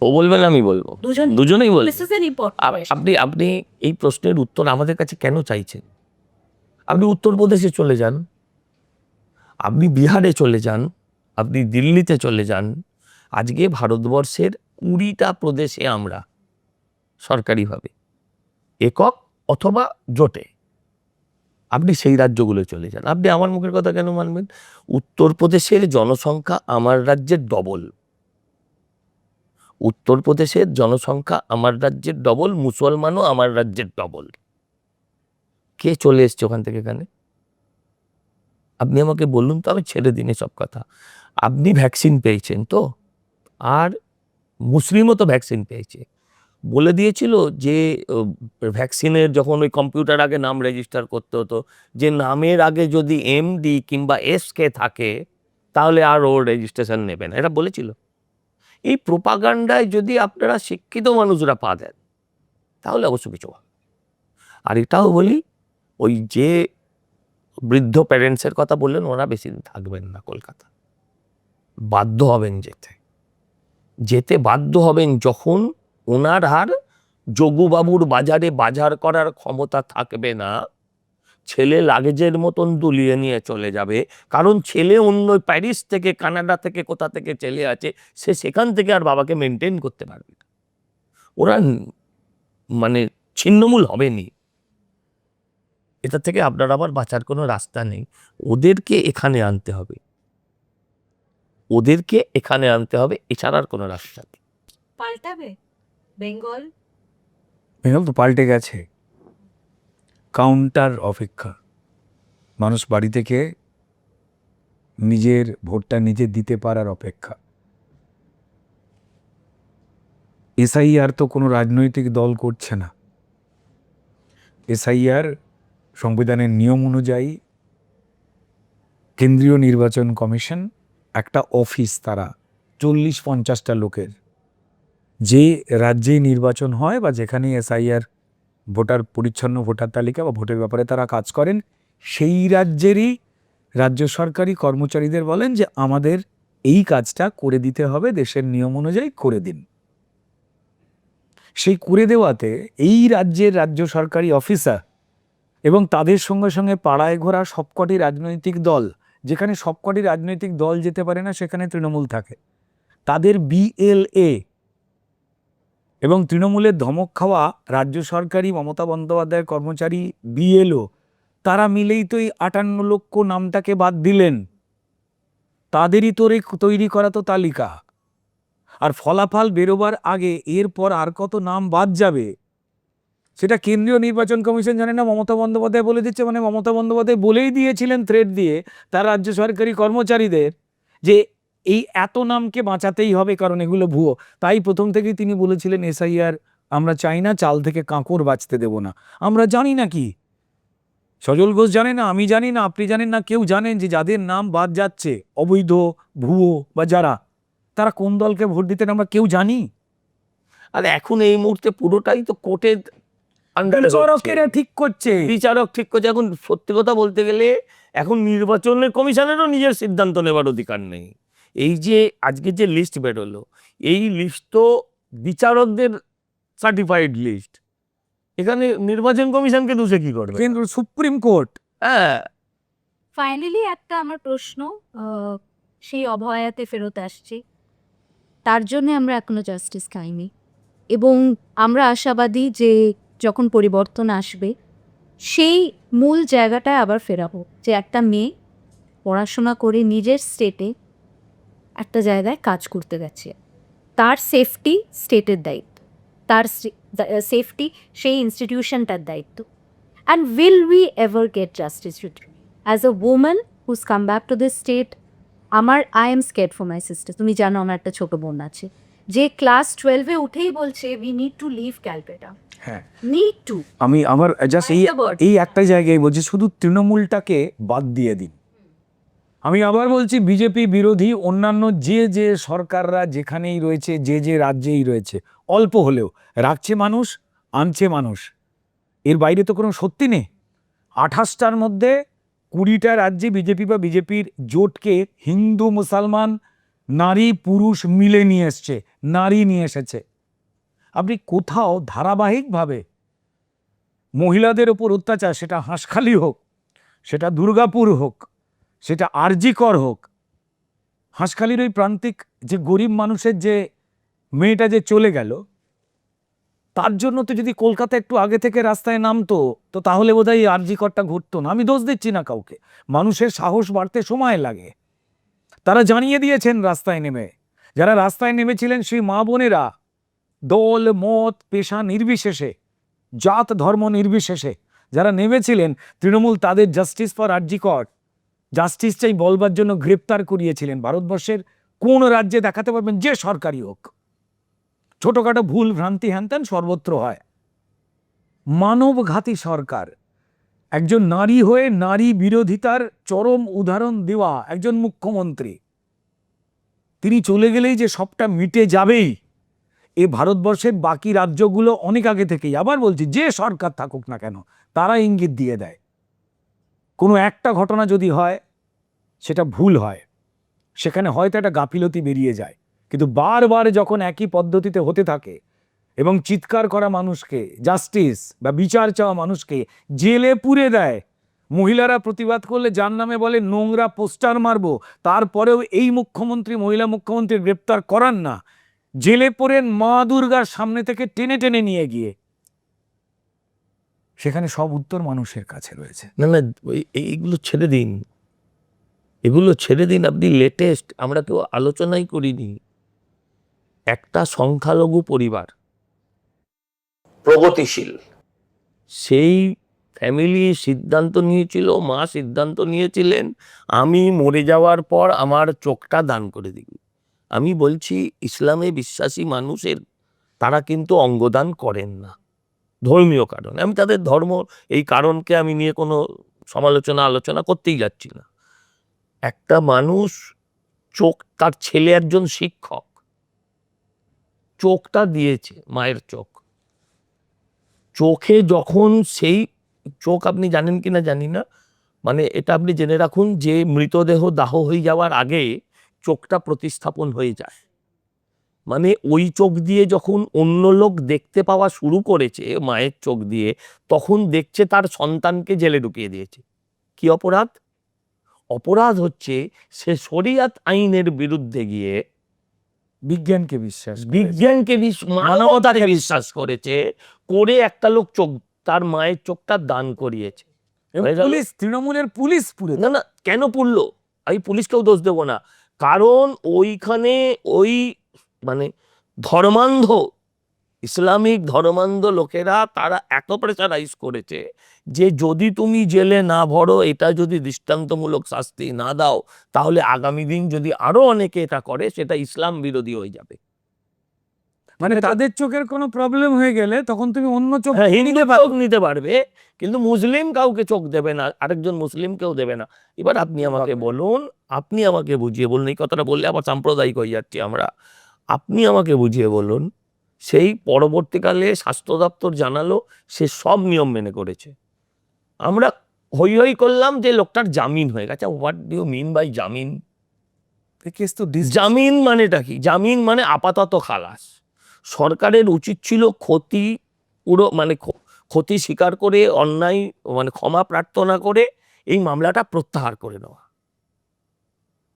ও বলবেন, আমি বলবো, দুজনেই বলবো। This is an important. আপনি এই প্রশ্নের উত্তর আমাদের কাছে কেন চাইছেন? আপনি উত্তরপ্রদেশে চলে যান, আপনি বিহারে চলে যান, আপনি দিল্লিতে চলে যান, আজকে ভারতবর্ষের 20টা প্রদেশে আমরা সরকারিভাবে একক অথবা জোটে, আপনি সেই রাজ্যগুলো চলে যান, আপনি আমার মুখের কথা কেন মানবেন? উত্তরপ্রদেশের জনসংখ্যা আমার রাজ্যের ডবল, উত্তরপ্রদেশের জনসংখ্যা আমার রাজ্যের ডবল, মুসলমানও আমার রাজ্যের ডবল। কে চলে এসছে ওখান থেকে এখানে? আপনি আমাকে বলুন তো, আমি ছেড়ে দিন সব কথা। আপনি ভ্যাকসিন পেয়েছেন তো, আর মুসলিমও তো ভ্যাকসিন পেয়েছে। বলে দিয়েছিল যে ভ্যাকসিনের যখন ওই কম্পিউটার আগে নাম রেজিস্টার করতে হতো, যে নামের আগে যদি এমডি কিংবা এসকে থাকে তাহলে আর ওর রেজিস্ট্রেশন নেবে না, এটা বলেছিল। এই প্রোপাগান্ডায় যদি আপনারা শিক্ষিত মানুষরা পা দেন তাহলে অবশ্য কিছু হবে। আর এটাও বলি, ওই যে বৃদ্ধ প্যারেন্টসের কথা বললেন, ওরা বেশি দিন থাকবেন না কলকাতা, বাধ্য হবেন যেতে। যেতে বাধ্য হবেন যখন ওনার আর যোগুবাবুর বাজারে বাজার করার ক্ষমতা থাকবে না, ছেলে লাগেজের মতন দুলিয়ে নিয়ে চলে যাবে। কারণ ছেলে অন্য প্যারিস থেকে, কানাডা থেকে, কোথা থেকে ছেলে আছে, সে সেখান থেকে আর বাবাকে মেনটেন করতে পারবে না। ওরা মানে ছিন্নমূল হবেনি। এটা থেকে আপনার আবার বাঁচার কোনো রাস্তা নেই। ওদেরকে এখানে আনতে হবে, ওদেরকে এখানে আনতে হবে, এছাড়া আর কোনো রাস্তা নেই। পাল্টাবে বেঙ্গল? বেঙ্গল তো পাল্টে গেছে, কাউন্টার অপেক্ষা। মানুষ বাড়ি থেকে নিজের ভোটটা নিজে দিতে পারার অপেক্ষা। এসআইআর তো কোনো রাজনৈতিক দল করছে না। এসআইআর সংবিধানের নিয়ম অনুযায়ী কেন্দ্রীয় নির্বাচন কমিশন একটা অফিস, তারা 40-50টা লোকের, যে রাজ্যেই নির্বাচন হয় বা যেখানেই এসআইআর ভোটার পরিচ্ছন্ন ভোটার তালিকা বা ভোটের ব্যাপারে তারা কাজ করেন, সেই রাজ্যেরই রাজ্য সরকারি কর্মচারীদের বলেন যে আমাদের এই কাজটা করে দিতে হবে, দেশের নিয়ম অনুযায়ী করে দিন। সেই করে দেওয়াতে এই রাজ্যের রাজ্য সরকারি অফিসার এবং তাদের সঙ্গে সঙ্গে পাড়ায় ঘোরা সবকটি রাজনৈতিক দল, যেখানে সবকটি রাজনৈতিক দল যেতে পারে না সেখানে তৃণমূল থাকে, তাদের বিএলএ এবং তৃণমূলের ধমক খাওয়া রাজ্য সরকারি মমতা বন্দ্যোপাধ্যায়ের কর্মচারী বিএলও, তারা মিলেই তো এই 58 লক্ষ নামটাকে বাদ দিলেন। তাদেরই তৈরি করা তো তালিকা। আর ফলাফল বেরোবার আগে এরপর আর কত নাম বাদ যাবে সেটা কেন্দ্রীয় নির্বাচন কমিশন জানে না, মমতা বন্দ্যোপাধ্যায় বলে দিচ্ছে। মানে মমতা বন্দ্যোপাধ্যায় বলেই দিয়েছিলেন থ্রেট দিয়ে তার রাজ্য সরকারি কর্মচারীদের যে এই এত নামকে বাঁচাতেই হবে, কারণ এগুলো ভুয়ো। তাই প্রথম থেকেই তিনি বলেছিলেন এসআইআর আমরা চাই না, চাল থেকে কাঁকড় বাঁচতে দেব না। আমরা জানি না কি, সজল ঘোষ জানে না, আমি জানি না, আপনি জানেন না, কেউ জানেন যে যাদের নাম বাদ যাচ্ছে অবৈধ, ভুয়ো বা যারা, তারা কোন দলকে ভোট দিতেন আমরা কেউ জানি? আর এখন এই মুহূর্তে পুরোটাই তো কোর্টের বিচারকেরা ঠিক করছে। বিচারক ঠিক করছে। এখন সত্যি কথা বলতে গেলে এখন নির্বাচনের কমিশনেরও নিজের সিদ্ধান্ত নেবার অধিকার নেই। এই যে আজকে যে লিস্ট বেরোলো, এই লিস্ট তো বিচারকদের সার্টিফাইড লিস্ট। এখানে নির্বাচন কমিশনকে দোষে কি করবে? কেন্দ্র সুপ্রিম কোর্ট। হ্যাঁ, ফাইনালি একটা আমার প্রশ্ন, সেই অভয়াতে ফেরত আসছি। তার জন্য আমরা এখনো জাস্টিস খাইনি এবং আমরা আশাবাদী যে যখন পরিবর্তন আসবে সেই মূল জায়গাটায় আবার ফেরাবো, যে একটা মেয়ে পড়াশোনা করে নিজের স্টেটে একটা জায়গায় কাজ করতে গেছে, তার সেফটি স্টেটের দায়িত্ব, তার সেফটি সেই ইনস্টিটিউশনটার দায়িত্ব। And will we ever get justice as a woman who's come back to this state? I am scared for my sister. তুমি জানো আমার একটা ছোট বোন আছে যে ক্লাস 12-এ উঠেই বলছে we need to leave Calcutta, হ্যাঁ, নিড টু। আমি আমার জাস্ট এই একটা জায়গায় বলছি, শুধু তৃণমূলটাকে বাদ দিয়ে দিন। আমি আবার বলছি, বিজেপি বিরোধী অন্যান্য যে যে সরকাররা যেখানেই রয়েছে, যে যে রাজ্যেই রয়েছে, অল্প হলেও রাখছে মানুষ, আনছে মানুষ, এর বাইরে তো কোনো সত্যি নেই। 28টার মধ্যে 20টা রাজ্যে বিজেপি বা বিজেপির জোটকে হিন্দু মুসলমান নারী পুরুষ মিলে নিয়ে এসছে, নারী নিয়ে এসেছে। আপনি কোথাও ধারাবাহিকভাবে মহিলাদের ওপর অত্যাচার, সেটা হাঁসখালি হোক, সেটা দুর্গাপুর হোক, সেটা আরজিকর হোক, হাঁসখালির ওই প্রান্তিক যে গরিব মানুষের যে মেয়েটা যে চলে গেল, তার জন্য তো যদি কলকাতা একটু আগে থেকে রাস্তায় নামতো তো তাহলে বোধহয় আরজিকরটা ঘটতো না। আমি দোষ দিচ্ছি না কাউকে, মানুষের সাহস বাড়তে সময় লাগে। তারা জানিয়ে দিয়েছেন রাস্তায় নেমে, যারা রাস্তায় নেমেছিলেন সেই মা বোনেরা দল মত পেশা নির্বিশেষে, জাত ধর্ম নির্বিশেষে যারা নেমেছিলেন, তৃণমূল তাদের জাস্টিস ফর আরজিকর, জাস্টিস চাই বলবার জন্য গ্রেপ্তার করিয়েছিলেন। ভারতবর্ষের কোন রাজ্যে দেখাতে পারবেন, যে সরকারি হোক, ছোটখাটো ভুল ভ্রান্তি হ্যানত্যান সর্বত্র হয়। মানবঘাতী সরকার, একজন নারী হয়ে নারী বিরোধিতার চরম উদাহরণ দেওয়া একজন মুখ্যমন্ত্রী, তিনি চলে গেলেই যে সবটা মিটে যাবেই, এ ভারতবর্ষের বাকি রাজ্যগুলো অনেক আগে থেকেই, আবার বলছি, যে সরকার থাকুক না কেন, তারা ইঙ্গিত দিয়ে দেয়। কোনো একটা ঘটনা যদি হয় সেটা ভুল হয়, সেখানে হয়তো একটা গাফিলতি বেরিয়ে যায়, কিন্তু বারবার যখন একই পদ্ধতিতে হতে থাকে এবং চিৎকার করা মানুষকে, জাস্টিস বা বিচার চাওয়া মানুষকে জেলে পুরে দেয়, মহিলারা প্রতিবাদ করলে যার নামে বলে নোংরা পোস্টার মারবো, তারপরেও এই মুখ্যমন্ত্রী মহিলা মুখ্যমন্ত্রী গ্রেপ্তার করান না, জেলে পড়েন মা দুর্গার সামনে থেকে টেনে টেনে নিয়ে গিয়ে। সেখানে সব উত্তর মানুষের কাছে রয়েছে। না না, এইগুলো ছেড়ে দিন, এগুলো ছেড়ে দিন। আপনি লেটেস্ট, আমরা কেউ আলোচনাই করিনি, একটা সংখ্যালঘু পরিবার, প্রগতিশীল, সেই ফ্যামিলি সিদ্ধান্ত নিয়েছিল, মা সিদ্ধান্ত নিয়েছিলেন, আমি মরে যাওয়ার পর আমার চোখটা দান করে দিন। আমি বলছি, ইসলামে বিশ্বাসী মানুষের, তারা কিন্তু অঙ্গদান করেন না ধর্মীয় কারণে। আমি তাদের ধর্ম, এই কারণকে আমি নিয়ে কোনো আলোচনা করতেই যাচ্ছি না। একটা মানুষ চোখ, তার ছেলে একজন শিক্ষক, চোখটা দিয়েছে, মায়ের চোখ, চোখে যখন সেই চোখ, আপনি জানেন কিনা জানি না, মানে এটা আপনি জেনে রাখুন যে মৃতদেহ দাহ হয়ে যাওয়ার আগে চোখটা প্রতিস্থাপন হয়ে যায়। মানে ওই চোখ দিয়ে যখন অন্য লোক দেখতে পাওয়া শুরু করেছে, মায়ের চোখ দিয়ে, তখন দেখছে তার সন্তানকে জেলে ঢুকিয়ে দিয়েছে। কি অপরাধ? অপরাধ হচ্ছে সে শরিয়াত আইনের বিরুদ্ধে গিয়ে বিজ্ঞানকে বিশ্বাস, মানবতাকে বিশ্বাস করেছে, করে একটা লোক চোখ, তার মায়ের চোখটা দান করিয়েছে। পুলিশ, তৃণমূলের পুলিশ পুরে, না না, কেন পুড়লো? আমি পুলিশকেও দোষ দেবো না, কারণ ওইখানে ওই মানে ধর্মান্ধ, ইসলামিক ধর্মান্ধ লোকেরা, তারা এত প্রেসারাইজ করেছে যে যদি তুমি জেলে না ভরো, এটা যদি দৃষ্টান্তমূলক শাস্তি না দাও, তাহলে আগামী দিন যদি আরো অনেকে এটা করে, সেটা ইসলাম বিরোধী হয়ে যাবে। মানে তাদের চোখের কোনো প্রবলেম হয়ে গেলে তখন তুমি অন্য চোখ, হ্যাঁ, হিন্দু চোখ নিতে পারবে, কিন্তু মুসলিম কাউকে চোখ দেবে না, আরেকজন মুসলিমকেও দেবে না। এবার আপনি আমাকে বলুন, আপনি আমাকে বুঝিয়ে বলুন, এই কথাটা বললে আবার সাম্প্রদায়িক হয়ে যাচ্ছি আমরা। আপনি আমাকে বুঝিয়ে বলুন, সেই পরবর্তীকালে স্বাস্থ্য দপ্তর জানালো সে সব নিয়ম মেনে করেছে, আমরা হই হই করলাম যে লোকটার জামিন হয়ে গেছে। What do you mean by জামিন? কেস তো জামিন মানেটা কি? জামিন মানে আপাতত খালাস। সরকারের উচিত ছিল ক্ষতি পুরো, মানে ক্ষতি স্বীকার করে, অন্যায় মানে ক্ষমা প্রার্থনা করে এই মামলাটা প্রত্যাহার করে নেওয়া।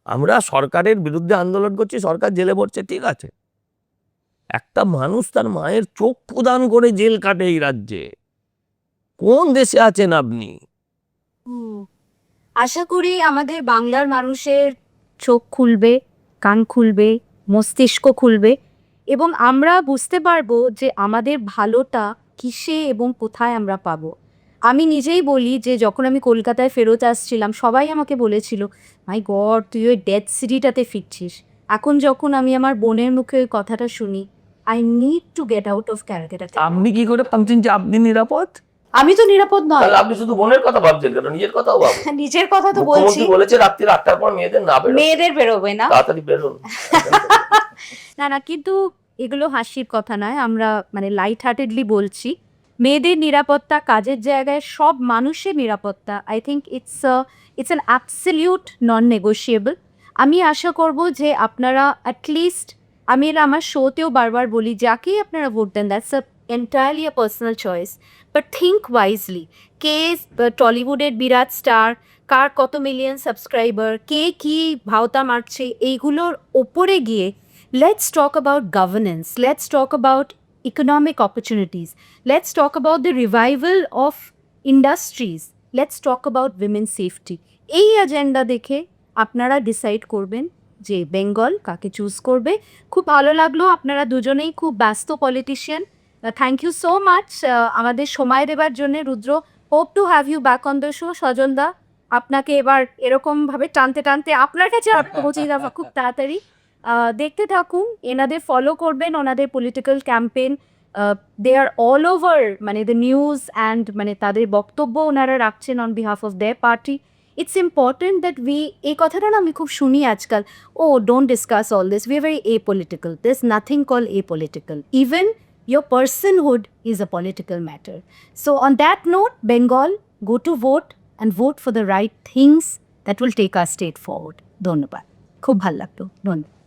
আমরা সরকারের বিরুদ্ধে আন্দোলন করছি, সরকার জেলে পড়ছে, ঠিক আছে, একটা মানুষ তার মায়ের চোখ প্রদান করে জেল কাটে এই রাজ্যে, কোন দেশে আছেন আপনি? আশা করি আমাদের বাংলার মানুষের চোখ খুলবে, কান খুলবে, মস্তিষ্ক খুলবে, এবং আমরা বুঝতে পারবো যে আমাদের ভালোটা কিসে এবং কোথায় আমরা পাবো। আমি নিজেই বলি যে যখন আমি কলকাতায় ফেরত আসছিলাম, সবাই আমাকে বলেছিল, মাই গড, তুই ওই ডেথ সিটিটাতে ফিরছিস। এখন যখন আমি আমার বোনের মুখে ওই কথাটা শুনি, I need to get out of Calcutta. আপনি কি করে ভাবছেন যে আপনি নিরাপদ? আমি তো নিরাপদ নয়। তাহলে আপনি শুধু বোনের কথা ভাবছেন কেন? নিজের কথাও ভাবুন। নিজের কথা তো বলছি। মুখ্যমন্ত্রী বলেছে রাত্রি 8টার পর মেয়েদের না বেরোতে। মেয়েদের বেরোবে না। তাড়াতাড়ি বেরোন। না না, কিন্তু এগুলো হাসির কথা নয়, আমরা মানে লাইট হার্টেডলি বলছি। মেয়েদের নিরাপত্তা, কাজের জায়গায় সব মানুষের নিরাপত্তা, I think it's an absolute non negotiable. আমি আশা করব যে আপনারা অ্যাটলিস্ট, আমি আমার শোতেও বারবার বলি, যাকেই আপনারা ভোট দেন, that's entirely a personal choice, but think wisely. কে টলিউডের বিরাট স্টার, কার কত মিলিয়ন সাবস্ক্রাইবার, কে কী ভাওতা মারছে, এইগুলোর ওপরে গিয়ে let's talk about governance, let's talk about economic opportunities, let's talk about the revival of industries, let's talk about women's safety. এই এজেন্ডা দেখে আপনারা ডিসাইড করবেন যে বেঙ্গল কাকে চুজ করবে। খুব ভালো লাগলো, আপনারা দুজনেই খুব ব্যস্ত politician. Thank you so much আমাদের সময় দেবার জন্য, Rudra. Hope to have you back on the show. সজলদা, আপনাকে এবার এরকমভাবে টানতে টানতে আপনার কাছে পৌঁছে যাবো খুব তাড়াতাড়ি। দেখতে থাকুন, এনাদের ফলো করবেন, ওনাদের political campaign, they are all over মানে দ্য নিউজ অ্যান্ড মানে তাদের বক্তব্য ওনারা রাখছেন on behalf of their party. It's important that এই কথাটা না আমি খুব শুনি আজকাল, oh don't discuss all this, we are very apolitical, this nothing call apolitical, even your personhood is a political matter. So on that note, Bengal, go to vote and vote for the right things that will take our state forward. ধন্যবাদ, খুব ভালো লাগলো, ধন্যবাদ।